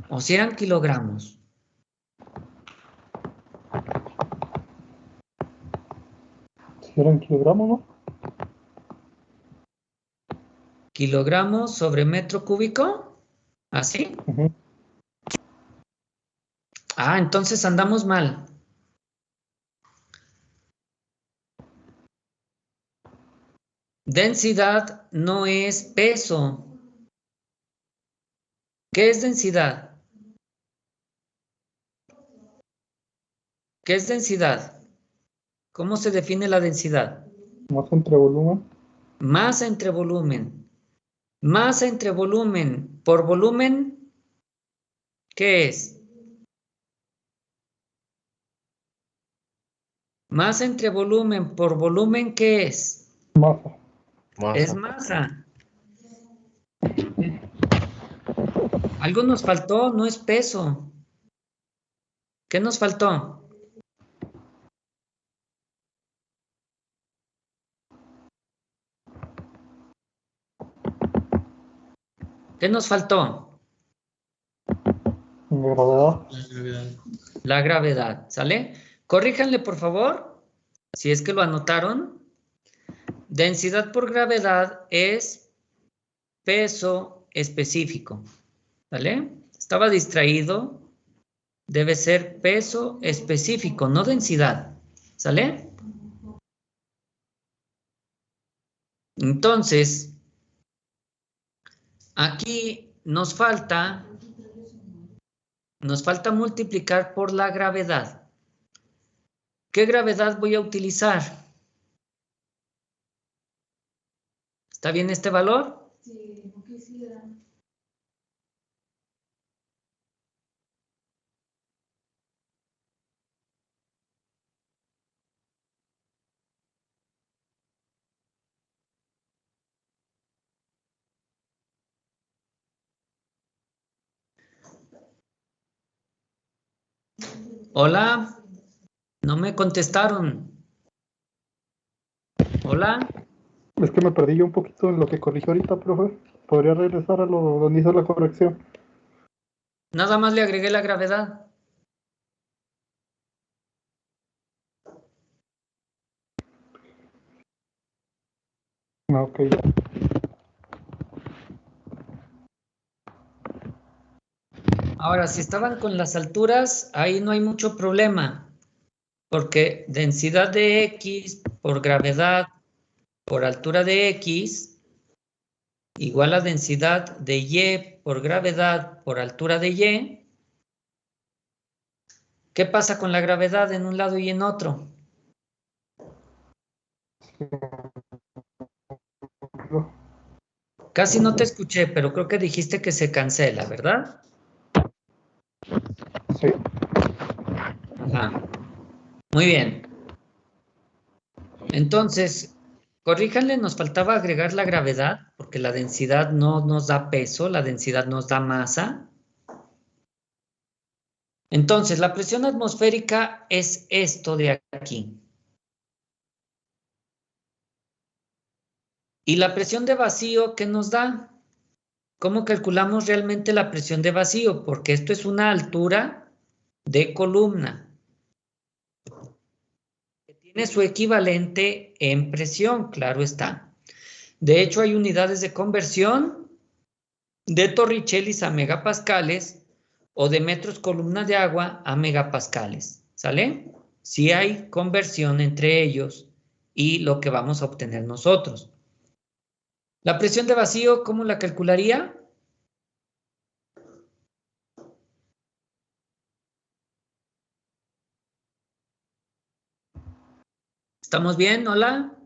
[SPEAKER 1] O si eran kilogramos.
[SPEAKER 5] Si eran kilogramos, ¿no?
[SPEAKER 1] ¿Kilogramos sobre metro cúbico? ¿Así?
[SPEAKER 5] Ujú.
[SPEAKER 1] Entonces andamos mal. Densidad no es peso. ¿Qué es densidad? ¿Qué es densidad? ¿Cómo se define la densidad?
[SPEAKER 5] Masa entre volumen.
[SPEAKER 1] Masa entre volumen. Masa entre volumen. Por volumen, ¿qué es? Masa entre volumen por volumen, ¿qué es?
[SPEAKER 5] Masa.
[SPEAKER 1] Es masa. Algo nos faltó, no es peso. ¿Qué nos faltó? ¿Qué nos faltó?
[SPEAKER 5] Gravedad.
[SPEAKER 4] La gravedad.
[SPEAKER 1] La gravedad, ¿sale? Corríjanle, por favor, si es que lo anotaron. Densidad por gravedad es peso específico, ¿vale? Estaba distraído. Debe ser peso específico, no densidad, ¿sale? Entonces, aquí nos falta multiplicar por la gravedad. ¿Qué gravedad voy a utilizar? ¿Está bien este valor? Hola, no me contestaron. Hola.
[SPEAKER 5] Es que me perdí yo un poquito en lo que corrigió ahorita, profe. ¿Podría regresar a lo donde hizo la corrección?
[SPEAKER 1] Nada más le agregué la gravedad.
[SPEAKER 5] Ah, ok, ya.
[SPEAKER 1] Ahora, si estaban con las alturas, ahí no hay mucho problema, porque densidad de X por gravedad por altura de X igual a densidad de Y por gravedad por altura de Y. ¿Qué pasa con la gravedad en un lado y en otro? Casi no te escuché, pero creo que dijiste que se cancela, ¿verdad?
[SPEAKER 5] Sí.
[SPEAKER 1] Ajá. Muy bien. Entonces, corríjanle, nos faltaba agregar la gravedad, porque la densidad no nos da peso, la densidad nos da masa. Entonces, la presión atmosférica es esto de aquí. ¿Y la presión de vacío qué nos da? ¿Cómo calculamos realmente la presión de vacío? Porque esto es una altura de columna que tiene su equivalente en presión, claro está. De hecho, hay unidades de conversión de torricellis a megapascales o de metros columna de agua a megapascales, ¿sale? Si hay conversión entre ellos y lo que vamos a obtener nosotros. La presión de vacío, ¿cómo la calcularía? ¿Estamos bien? ¿Hola?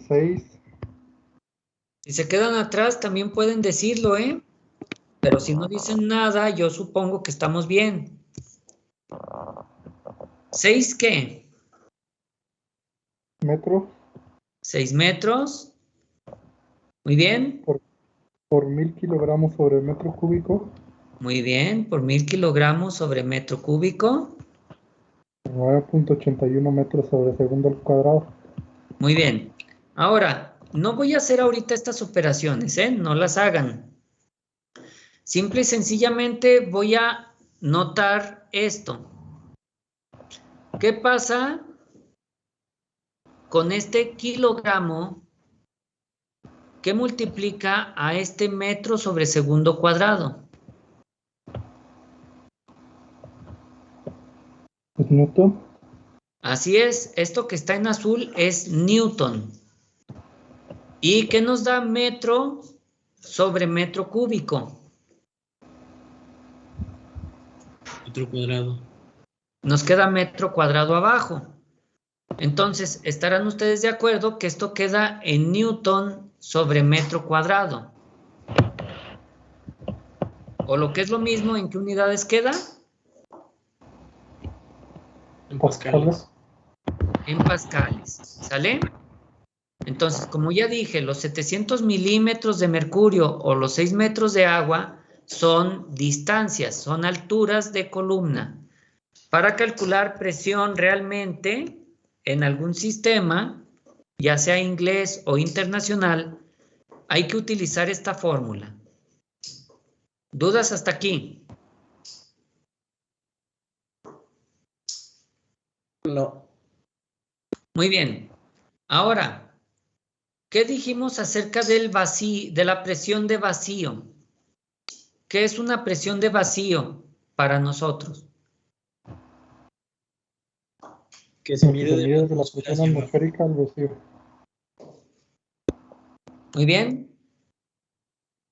[SPEAKER 5] 6.
[SPEAKER 1] Si se quedan atrás, también pueden decirlo, ¿eh? Pero si no dicen nada, yo supongo que estamos bien. ¿6 qué?
[SPEAKER 5] Metros
[SPEAKER 1] 6 metros. Muy bien.
[SPEAKER 5] por 1000 kilogramos sobre metro cúbico.
[SPEAKER 1] Muy bien. Por 1000 kilogramos sobre metro cúbico.
[SPEAKER 5] 9.81 metros sobre segundo al cuadrado.
[SPEAKER 1] Muy bien. Ahora, no voy a hacer ahorita estas operaciones, ¿eh? No las hagan. Simple y sencillamente voy a notar esto. ¿Qué pasa con este kilogramo que multiplica a este metro sobre segundo cuadrado?
[SPEAKER 5] ¿Es Newton?
[SPEAKER 1] Así es, esto que está en azul es Newton. ¿Y qué nos da metro sobre metro cúbico?
[SPEAKER 4] Metro cuadrado.
[SPEAKER 1] Nos queda metro cuadrado abajo. Entonces, ¿estarán ustedes de acuerdo que esto queda en Newton sobre metro cuadrado? O lo que es lo mismo, ¿en qué unidades queda?
[SPEAKER 4] En pascales.
[SPEAKER 1] En pascales, ¿sale? Entonces, como ya dije, los 700 milímetros de mercurio o los 6 metros de agua son distancias, son alturas de columna. Para calcular presión realmente en algún sistema, ya sea inglés o internacional, hay que utilizar esta fórmula. ¿Dudas hasta aquí?
[SPEAKER 4] No.
[SPEAKER 1] Muy bien. Ahora, ¿qué dijimos acerca del vacío, de la presión de vacío? ¿Qué es una presión de vacío para nosotros?
[SPEAKER 4] Que se
[SPEAKER 5] Lo que
[SPEAKER 4] mide
[SPEAKER 5] se
[SPEAKER 4] de
[SPEAKER 5] mide
[SPEAKER 4] la
[SPEAKER 5] desde la
[SPEAKER 4] atmósfera
[SPEAKER 5] presión
[SPEAKER 4] hacia abajo.
[SPEAKER 5] atmosférica al vacío.
[SPEAKER 1] Muy bien.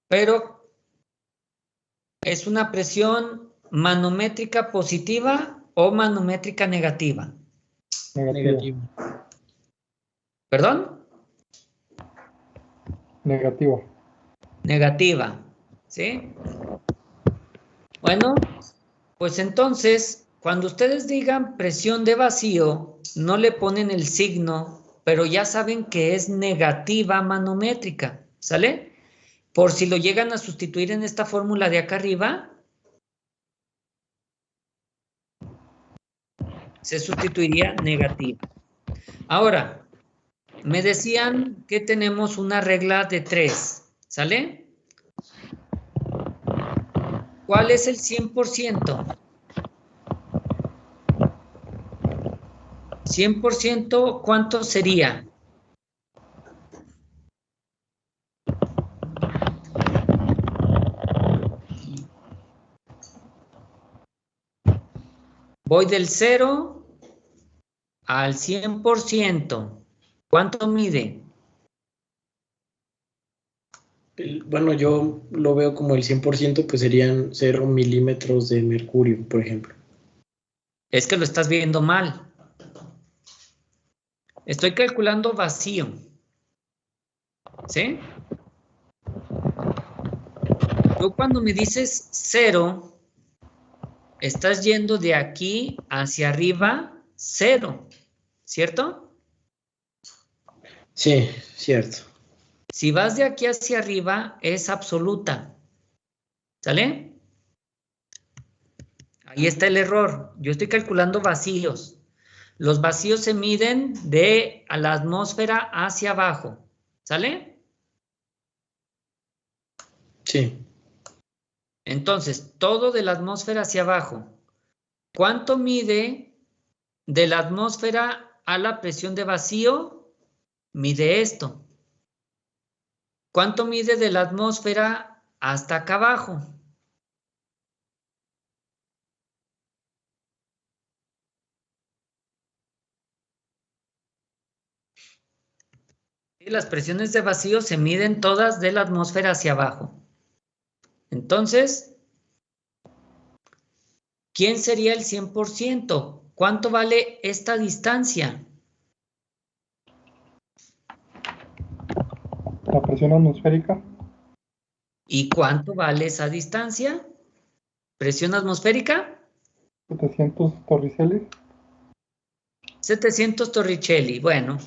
[SPEAKER 1] Pero ¿es una presión manométrica positiva o manométrica negativa?
[SPEAKER 5] Negativo.
[SPEAKER 1] ¿Perdón?
[SPEAKER 5] Negativo.
[SPEAKER 1] Negativa. ¿Sí? Bueno, pues entonces, cuando ustedes digan presión de vacío, no le ponen el signo, pero ya saben que es negativa manométrica, ¿sale? Por si lo llegan a sustituir en esta fórmula de acá arriba, se sustituiría negativa. Ahora, me decían que tenemos una regla de 3, ¿sale? ¿Cuál es el 100%? 100%, ¿cuánto sería? Voy del 0 al 100%. ¿Cuánto mide?
[SPEAKER 4] Bueno, yo lo veo como el 100%, pues serían 0 milímetros de mercurio, por ejemplo.
[SPEAKER 1] Es que lo estás viendo mal. Estoy calculando vacío. ¿Sí? Tú cuando me dices 0, estás yendo de aquí hacia arriba 0, ¿cierto?
[SPEAKER 4] Sí, cierto.
[SPEAKER 1] Si vas de aquí hacia arriba es absoluta. ¿Sale? Ahí está el error. Yo estoy calculando vacíos. Los vacíos se miden de a la atmósfera hacia abajo. ¿Sale?
[SPEAKER 4] Sí.
[SPEAKER 1] Entonces, todo de la atmósfera hacia abajo. ¿Cuánto mide de la atmósfera a la presión de vacío? Mide esto. ¿Cuánto mide de la atmósfera hasta acá abajo? Y las presiones de vacío se miden todas de la atmósfera hacia abajo. Entonces, ¿quién sería el 100%? ¿Cuánto vale esta distancia?
[SPEAKER 5] La presión atmosférica,
[SPEAKER 1] ¿Y cuánto vale esa distancia? ¿Presión atmosférica?
[SPEAKER 5] 700 torriceles.
[SPEAKER 1] 700 torricelli. Bueno,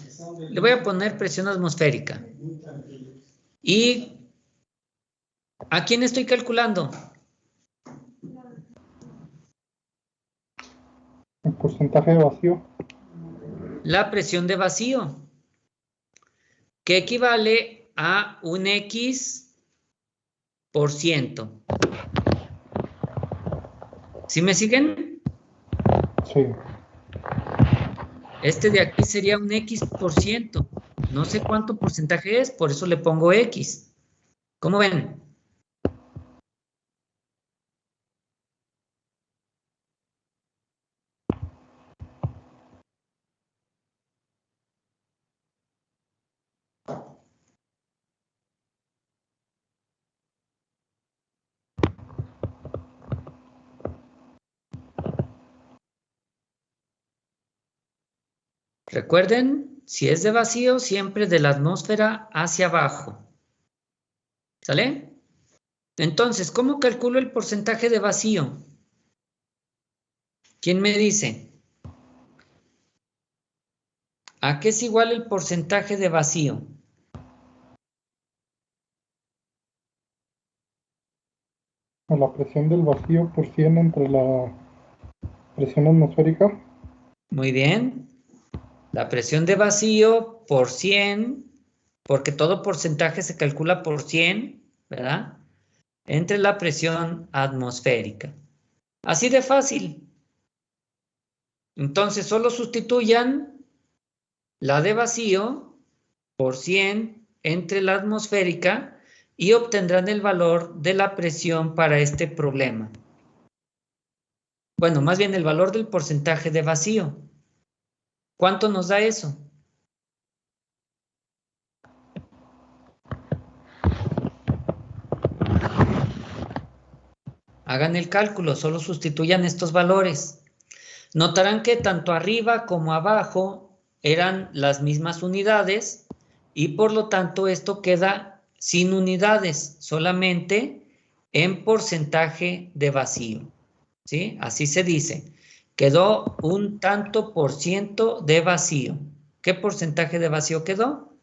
[SPEAKER 1] le voy a poner presión atmosférica. ¿Y a quién estoy calculando?
[SPEAKER 5] El porcentaje de vacío,
[SPEAKER 1] La presión de vacío, que equivale a un X%. ¿Sí me siguen?
[SPEAKER 5] sí.
[SPEAKER 1] Este de aquí sería un X%. No sé cuánto porcentaje es, por eso le pongo X. ¿Cómo ven? Recuerden, si es de vacío, siempre de la atmósfera hacia abajo. ¿Sale? Entonces, ¿cómo calculo el porcentaje de vacío? ¿Quién me dice? ¿A qué es igual el porcentaje de vacío?
[SPEAKER 5] A la presión del vacío por 100 entre la presión atmosférica.
[SPEAKER 1] Muy bien. La presión de vacío por 100, porque todo porcentaje se calcula por 100, ¿verdad? Entre la presión atmosférica. Así de fácil. Entonces, solo sustituyan la de vacío por 100 entre la atmosférica y obtendrán el valor de la presión para este problema. Bueno, más bien el valor del porcentaje de vacío. ¿Cuánto nos da eso? Hagan el cálculo, solo sustituyan estos valores. Notarán que tanto arriba como abajo eran las mismas unidades y por lo tanto esto queda sin unidades, solamente en porcentaje de vacío. ¿Sí? Así se dice. Quedó un tanto por ciento de vacío. ¿Qué porcentaje de vacío quedó?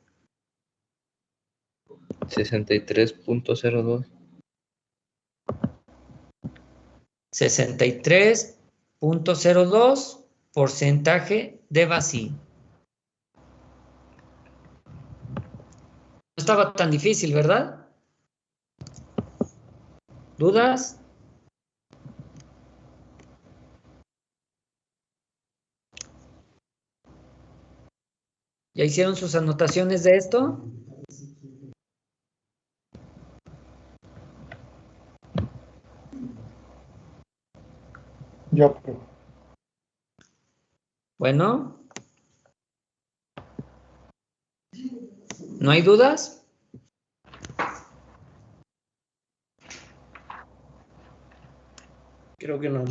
[SPEAKER 3] 63.02.
[SPEAKER 1] 63.02 porcentaje de vacío. No estaba tan difícil, ¿verdad? ¿Dudas? ¿Ya hicieron sus anotaciones de esto?
[SPEAKER 5] Ya, pero
[SPEAKER 1] Bueno. ¿No hay dudas?
[SPEAKER 4] Creo que no.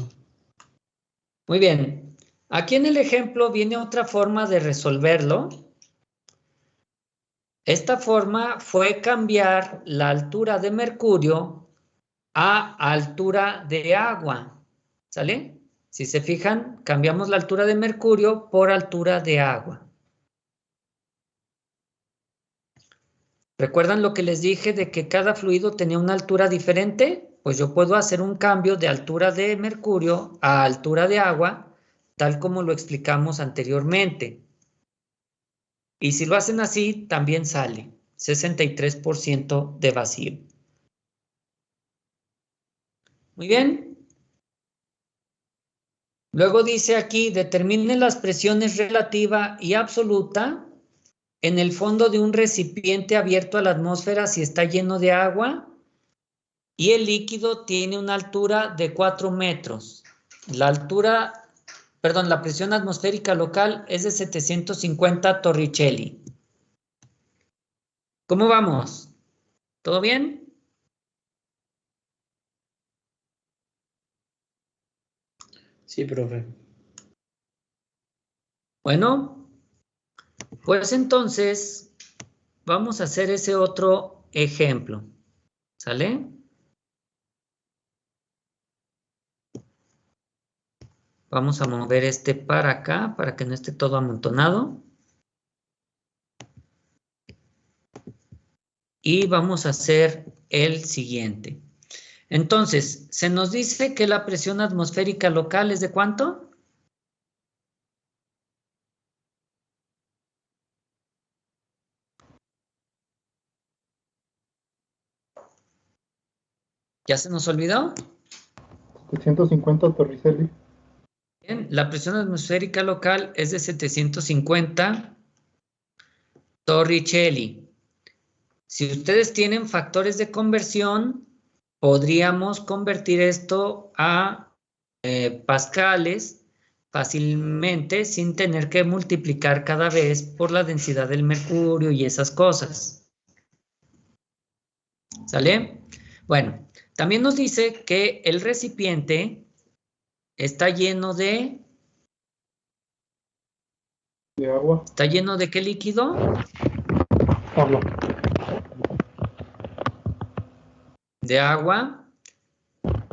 [SPEAKER 1] Muy bien. Aquí en el ejemplo viene otra forma de resolverlo. Esta forma fue cambiar la altura de mercurio a altura de agua. ¿Sale? Si se fijan, cambiamos la altura de mercurio por altura de agua. ¿Recuerdan lo que les dije de que cada fluido tenía una altura diferente? Pues yo puedo hacer un cambio de altura de mercurio a altura de agua, tal como lo explicamos anteriormente. Y si lo hacen así, también sale 63% de vacío. Muy bien. Luego dice aquí, determine las presiones relativa y absoluta en el fondo de un recipiente abierto a la atmósfera si está lleno de agua y el líquido tiene una altura de 4 metros. La presión atmosférica local es de 750 torricelli. ¿Cómo vamos? ¿Todo bien?
[SPEAKER 4] Sí, profe.
[SPEAKER 1] Bueno, pues entonces vamos a hacer ese otro ejemplo. ¿Sale? Vamos a mover este para acá para que no esté todo amontonado. Y vamos a hacer el siguiente. Entonces, se nos dice que la presión atmosférica local es ¿de cuánto? ¿Ya se nos olvidó?
[SPEAKER 5] 750 Torricelli.
[SPEAKER 1] Bien, la presión atmosférica local es de 750 torricelli. Si ustedes tienen factores de conversión, podríamos convertir esto a pascales fácilmente sin tener que multiplicar cada vez por la densidad del mercurio y esas cosas. ¿Sale? Bueno, también nos dice que el recipiente está lleno de...
[SPEAKER 5] De agua.
[SPEAKER 1] ¿Está lleno de qué líquido?
[SPEAKER 5] Agua.
[SPEAKER 1] De agua.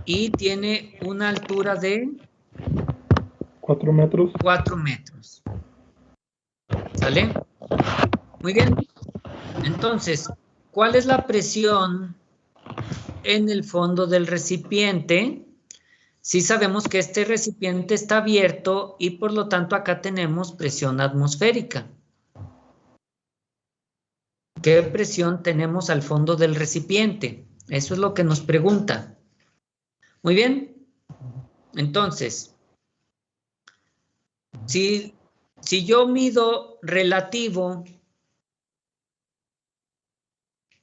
[SPEAKER 1] Y tiene una altura de
[SPEAKER 5] 4 metros.
[SPEAKER 1] 4 metros. ¿Sale? Muy bien. Entonces, ¿cuál es la presión en el fondo del recipiente? Sí sabemos que este recipiente está abierto y por lo tanto acá tenemos presión atmosférica. ¿Qué presión tenemos al fondo del recipiente? Eso es lo que nos pregunta. Muy bien. Entonces, si yo mido relativo,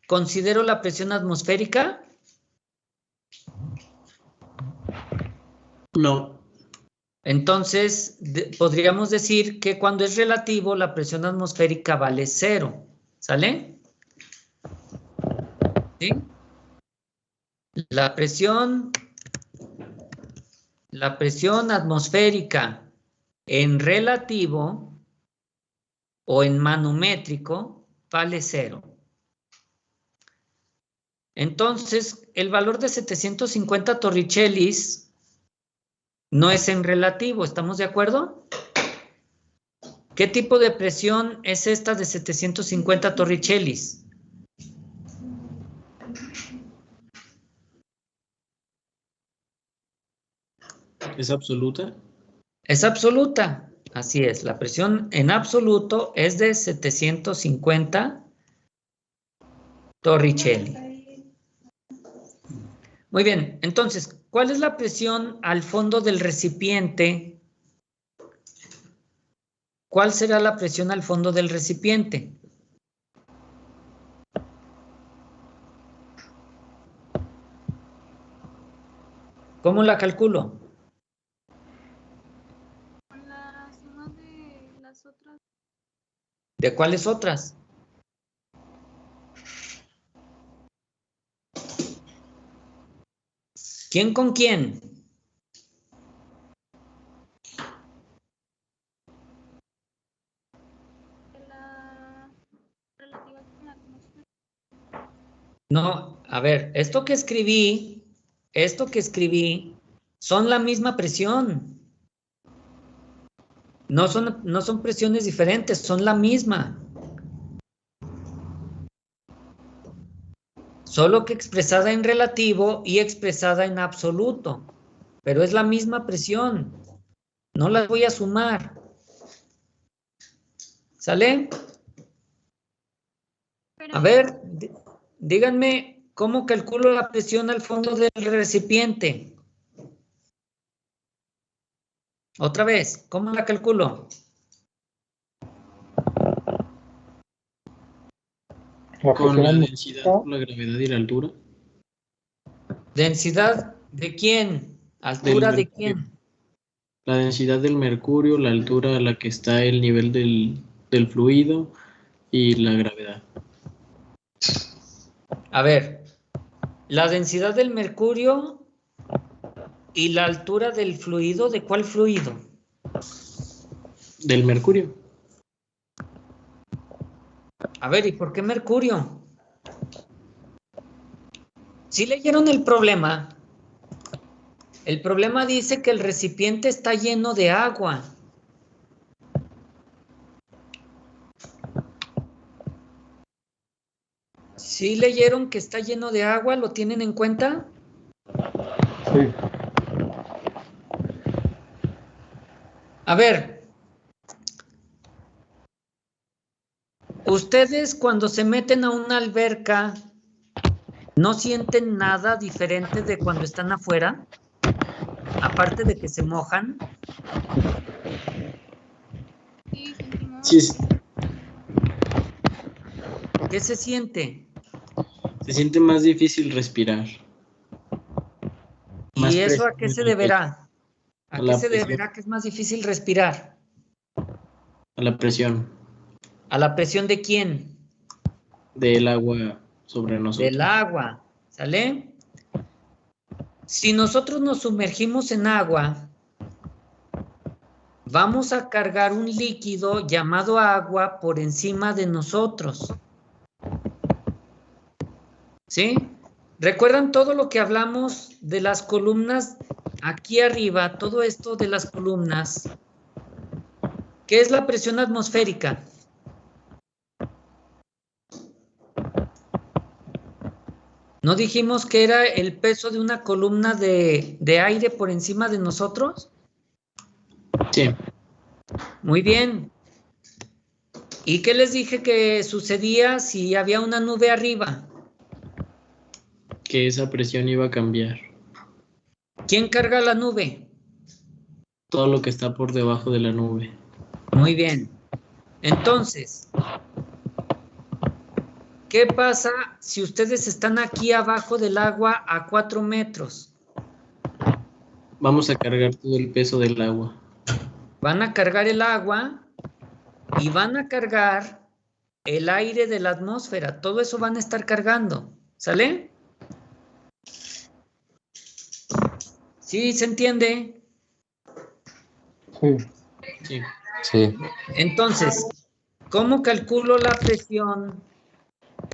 [SPEAKER 1] ¿considero la presión atmosférica?
[SPEAKER 4] No.
[SPEAKER 1] Entonces, podríamos decir que cuando es relativo, la presión atmosférica vale 0. ¿Sale? ¿Sí? La presión atmosférica en relativo o en manométrico vale 0. Entonces, el valor de 750 torricellis no es en relativo, ¿estamos de acuerdo? ¿Qué tipo de presión es esta de 750 torricellis?
[SPEAKER 4] ¿Es absoluta?
[SPEAKER 1] Es absoluta. Así es, la presión en absoluto es de 750 torricelli. Muy bien, entonces, ¿cuál es la presión al fondo del recipiente? ¿Cuál será la presión al fondo del recipiente? ¿Cómo la calculo?
[SPEAKER 2] Con la suma de las otras.
[SPEAKER 1] ¿De cuáles otras? ¿Quién con quién?
[SPEAKER 2] De la relativa con la atmósfera.
[SPEAKER 1] No, a ver, esto que escribí, son la misma presión. No son presiones diferentes, son la misma. Solo que expresada en relativo y expresada en absoluto. Pero es la misma presión. No las voy a sumar. ¿Sale?
[SPEAKER 2] Pero
[SPEAKER 1] A ver, díganme cómo calculo la presión al fondo del recipiente. Otra vez, ¿cómo la calculo?
[SPEAKER 5] La
[SPEAKER 4] Con
[SPEAKER 5] presión
[SPEAKER 4] la
[SPEAKER 5] atmosférica,
[SPEAKER 4] densidad, la gravedad y la altura.
[SPEAKER 1] ¿Densidad de quién? ¿Altura de
[SPEAKER 4] mercurio.
[SPEAKER 1] quién?
[SPEAKER 4] La densidad del mercurio, la altura a la que está el nivel del fluido y la gravedad.
[SPEAKER 1] A ver, la densidad del mercurio y la altura del fluido, ¿de cuál fluido?
[SPEAKER 4] Del mercurio.
[SPEAKER 1] A ver, ¿y por qué mercurio? ¿Sí leyeron el problema? El problema dice que el recipiente está lleno de agua. ¿Sí leyeron que está lleno de agua? ¿Lo tienen en cuenta?
[SPEAKER 5] sí,
[SPEAKER 1] A ver, ustedes cuando se meten a una alberca, ¿no sienten nada diferente de cuando están afuera? Aparte de que se mojan.
[SPEAKER 2] sí sentimos.
[SPEAKER 4] Sí,
[SPEAKER 1] ¿Qué se siente?
[SPEAKER 4] se siente más difícil respirar. Más
[SPEAKER 1] ¿Y eso a
[SPEAKER 4] presión
[SPEAKER 1] qué
[SPEAKER 4] en
[SPEAKER 1] se
[SPEAKER 4] el pecho.
[SPEAKER 1] deberá? ¿A
[SPEAKER 4] A
[SPEAKER 1] qué
[SPEAKER 4] la
[SPEAKER 1] se
[SPEAKER 4] presión.
[SPEAKER 1] deberá que es más difícil respirar?
[SPEAKER 4] A la presión
[SPEAKER 1] ¿A la presión de quién?
[SPEAKER 4] del agua sobre nosotros.
[SPEAKER 1] Del agua, ¿sale? Si nosotros nos sumergimos en agua, vamos a cargar un líquido llamado agua por encima de nosotros. ¿Sí? ¿Recuerdan todo lo que hablamos de las columnas aquí arriba? Todo esto de las columnas. ¿Qué es la presión atmosférica? ¿No dijimos que era el peso de una columna de aire por encima de nosotros?
[SPEAKER 4] Sí.
[SPEAKER 1] Muy bien. ¿Y qué les dije que sucedía si había una nube arriba?
[SPEAKER 4] Que esa presión iba a cambiar.
[SPEAKER 1] ¿Quién carga la nube?
[SPEAKER 4] Todo lo que está por debajo de la nube.
[SPEAKER 1] Muy bien. Entonces, ¿qué pasa si ustedes están aquí abajo del agua a 4 metros?
[SPEAKER 4] Vamos a cargar todo el peso del agua.
[SPEAKER 1] Van a cargar el agua y van a cargar el aire de la atmósfera. Todo eso van a estar cargando. ¿Sale? ¿Sí se entiende?
[SPEAKER 5] sí.
[SPEAKER 4] Sí.
[SPEAKER 3] Sí.
[SPEAKER 1] Entonces, ¿cómo calculo la presión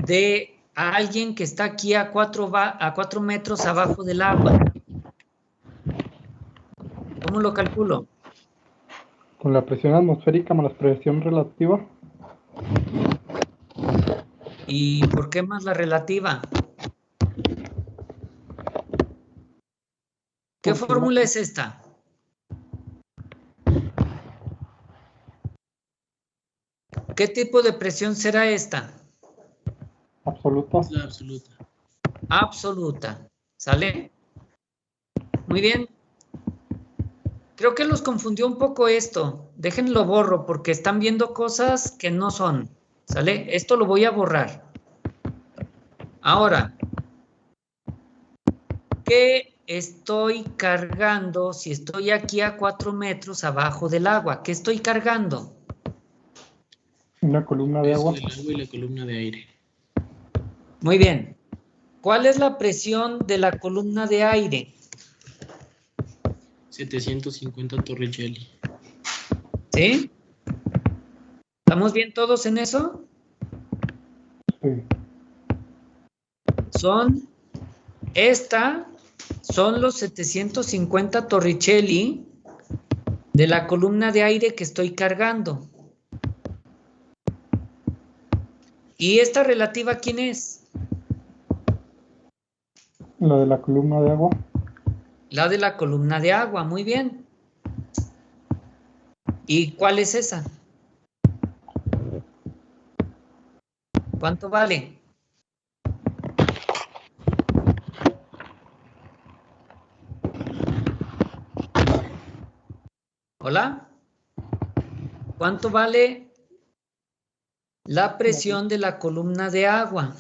[SPEAKER 1] de alguien que está aquí a 4 metros abajo del agua? ¿Cómo lo calculo?
[SPEAKER 5] Con la presión atmosférica más la presión relativa,
[SPEAKER 1] ¿Y por qué más la relativa? ¿Qué
[SPEAKER 5] Porque
[SPEAKER 1] fórmula es esta? ¿Qué tipo de presión será esta?
[SPEAKER 5] Absoluta.
[SPEAKER 4] Es la absoluta.
[SPEAKER 1] Absoluta. ¿Sale? Muy bien. Creo que los confundió un poco esto. Déjenlo borro porque están viendo cosas que no son. ¿Sale? Esto lo voy a borrar. Ahora, ¿qué estoy cargando si estoy aquí a 4 metros abajo del agua? ¿Qué estoy cargando?
[SPEAKER 5] Una columna de
[SPEAKER 4] Peso
[SPEAKER 5] agua.
[SPEAKER 4] del agua y la columna de aire.
[SPEAKER 1] Muy bien. ¿Cuál es la presión de la columna de aire?
[SPEAKER 4] 750 Torricelli.
[SPEAKER 1] ¿Sí? ¿Estamos bien todos en eso?
[SPEAKER 5] Sí.
[SPEAKER 1] Son los 750 Torricelli de la columna de aire que estoy cargando. ¿Y esta relativa quién es?
[SPEAKER 5] La de la columna de agua.
[SPEAKER 1] La de la columna de agua, muy bien. ¿Y cuál es esa? ¿Cuánto vale? ¿Hola? ¿Cuánto vale la presión de la columna de agua?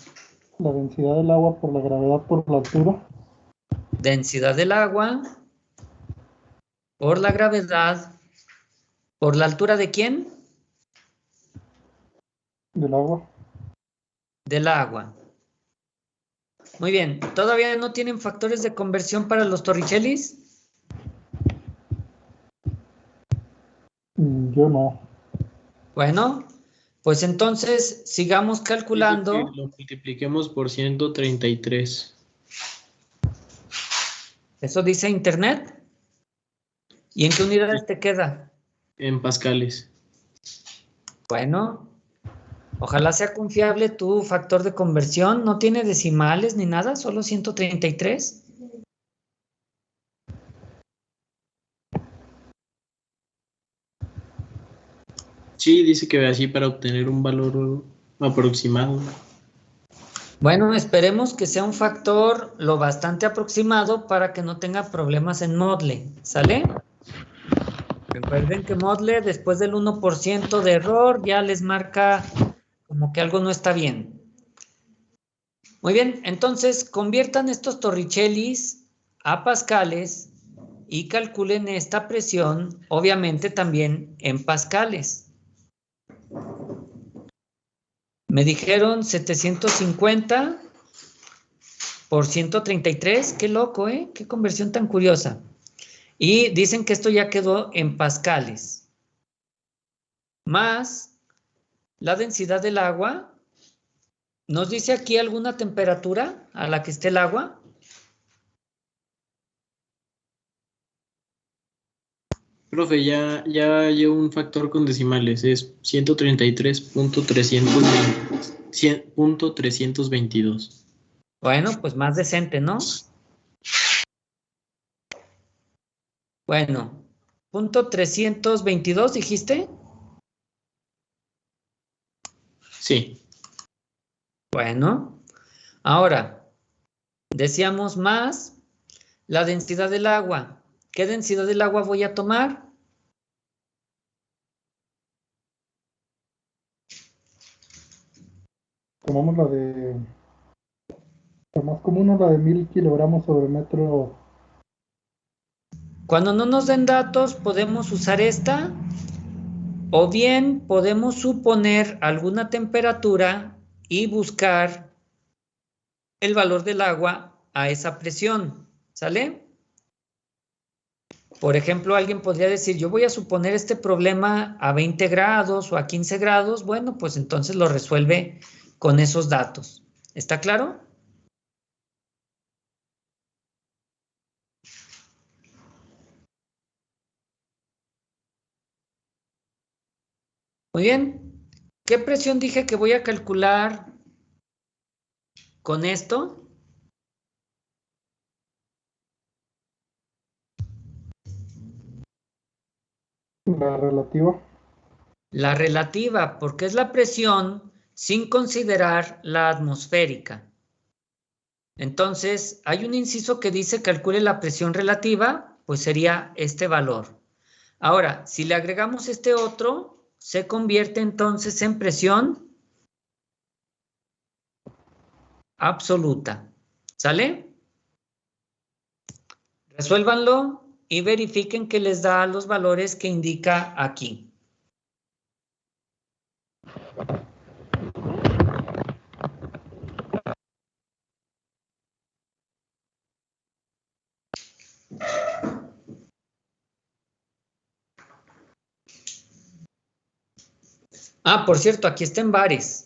[SPEAKER 5] La densidad del agua por la gravedad por la altura
[SPEAKER 1] Densidad del agua por la gravedad, ¿por la altura de quién?
[SPEAKER 5] del agua.
[SPEAKER 1] Del agua. Muy bien. ¿Todavía no tienen factores de conversión para los Torricellis?
[SPEAKER 5] Yo no.
[SPEAKER 1] Bueno, pues entonces sigamos
[SPEAKER 4] Dice
[SPEAKER 1] calculando.
[SPEAKER 4] que lo multipliquemos por 133.
[SPEAKER 1] Eso dice Internet. ¿Y en qué unidades te queda?
[SPEAKER 4] En pascales.
[SPEAKER 1] Bueno, ojalá sea confiable tu factor de conversión. No tiene decimales ni nada, solo 133.
[SPEAKER 4] Sí, dice que así para obtener un valor aproximado.
[SPEAKER 1] Bueno, esperemos que sea un factor lo bastante aproximado para que no tenga problemas en Modle. ¿Sale? Recuerden que Modle después del 1% de error ya les marca como que algo no está bien. Muy bien, entonces conviertan estos torricellis a pascales y calculen esta presión, obviamente también en pascales. Me dijeron 750 por 133, qué loco, ¿eh? Qué conversión tan curiosa. Y dicen que esto ya quedó en pascales. Más la densidad del agua. ¿Nos dice aquí alguna temperatura a la que esté el agua?
[SPEAKER 4] Profe, ya llevo un factor con decimales. Es 133.322.
[SPEAKER 1] Bueno, pues más decente, ¿no? Bueno, punto 322, ¿dijiste?
[SPEAKER 4] Sí.
[SPEAKER 1] Bueno, ahora, decíamos más la densidad del agua. ¿Qué densidad del agua voy a tomar?
[SPEAKER 5] Tomamos la más común, la de 1000 kilogramos sobre metro.
[SPEAKER 1] Cuando no nos den datos, podemos usar esta, o bien podemos suponer alguna temperatura y buscar el valor del agua a esa presión. ¿Sale? Por ejemplo, alguien podría decir, yo voy a suponer este problema a 20 grados o a 15 grados. Bueno, pues entonces lo resuelve con esos datos. ¿Está claro? Muy bien. ¿Qué presión dije que voy a calcular con esto?
[SPEAKER 5] La relativa.
[SPEAKER 1] La relativa, porque es la presión sin considerar la atmosférica. Entonces, hay un inciso que dice calcule la presión relativa, pues sería este valor. Ahora, si le agregamos este otro, se convierte entonces en presión absoluta. ¿Sale? Resuélvanlo y verifiquen que les da los valores que indica aquí. Ah, por cierto, aquí está en bares.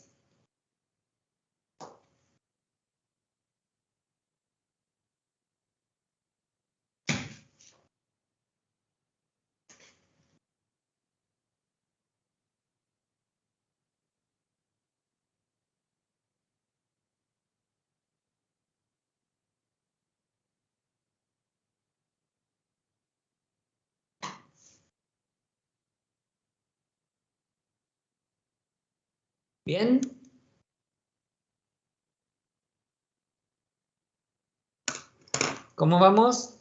[SPEAKER 1] Bien. ¿Cómo vamos?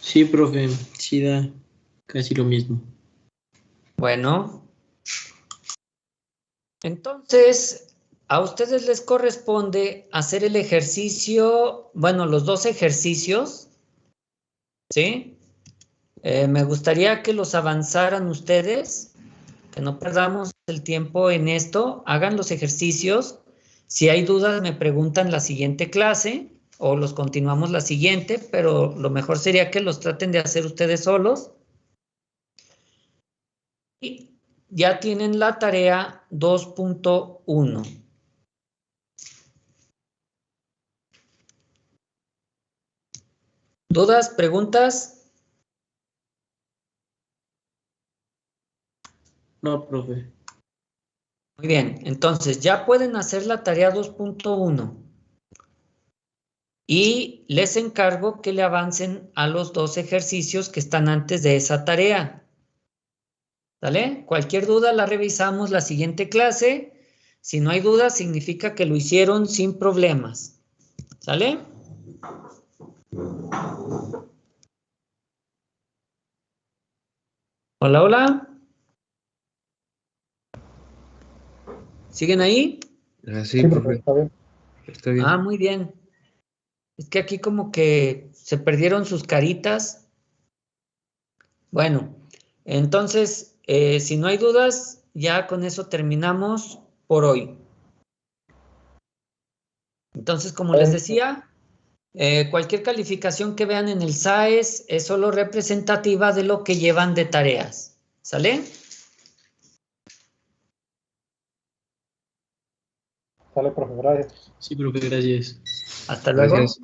[SPEAKER 4] Sí, profe, sí da casi lo mismo.
[SPEAKER 1] Bueno. Entonces, a ustedes les corresponde hacer el ejercicio, bueno, los dos ejercicios, ¿sí? Me gustaría que los avanzaran ustedes, que no perdamos el tiempo en esto, hagan los ejercicios. Si hay dudas, me preguntan la siguiente clase o los continuamos la siguiente, pero lo mejor sería que los traten de hacer ustedes solos. Y ya tienen la tarea 2.1. ¿Dudas, preguntas?
[SPEAKER 4] No, profe.
[SPEAKER 1] Muy bien, entonces ya pueden hacer la tarea 2.1 y les encargo que le avancen a los dos ejercicios que están antes de esa tarea. ¿Sale? Cualquier duda la revisamos la siguiente clase. Si no hay duda, significa que lo hicieron sin problemas. ¿Sale? Hola, hola. ¿Siguen ahí?
[SPEAKER 3] Sí,
[SPEAKER 5] Sí, profe,
[SPEAKER 3] profe.
[SPEAKER 5] está bien.
[SPEAKER 3] Está bien.
[SPEAKER 1] Ah, muy bien. Es que aquí como que se perdieron sus caritas. Bueno, entonces, si no hay dudas, ya con eso terminamos por hoy. Entonces, como les decía, cualquier calificación que vean en el SAES es solo representativa de lo que llevan de tareas. ¿Sale?
[SPEAKER 5] Sale, profe, gracias.
[SPEAKER 4] Sí, profe, gracias.
[SPEAKER 1] Hasta luego.
[SPEAKER 3] Gracias.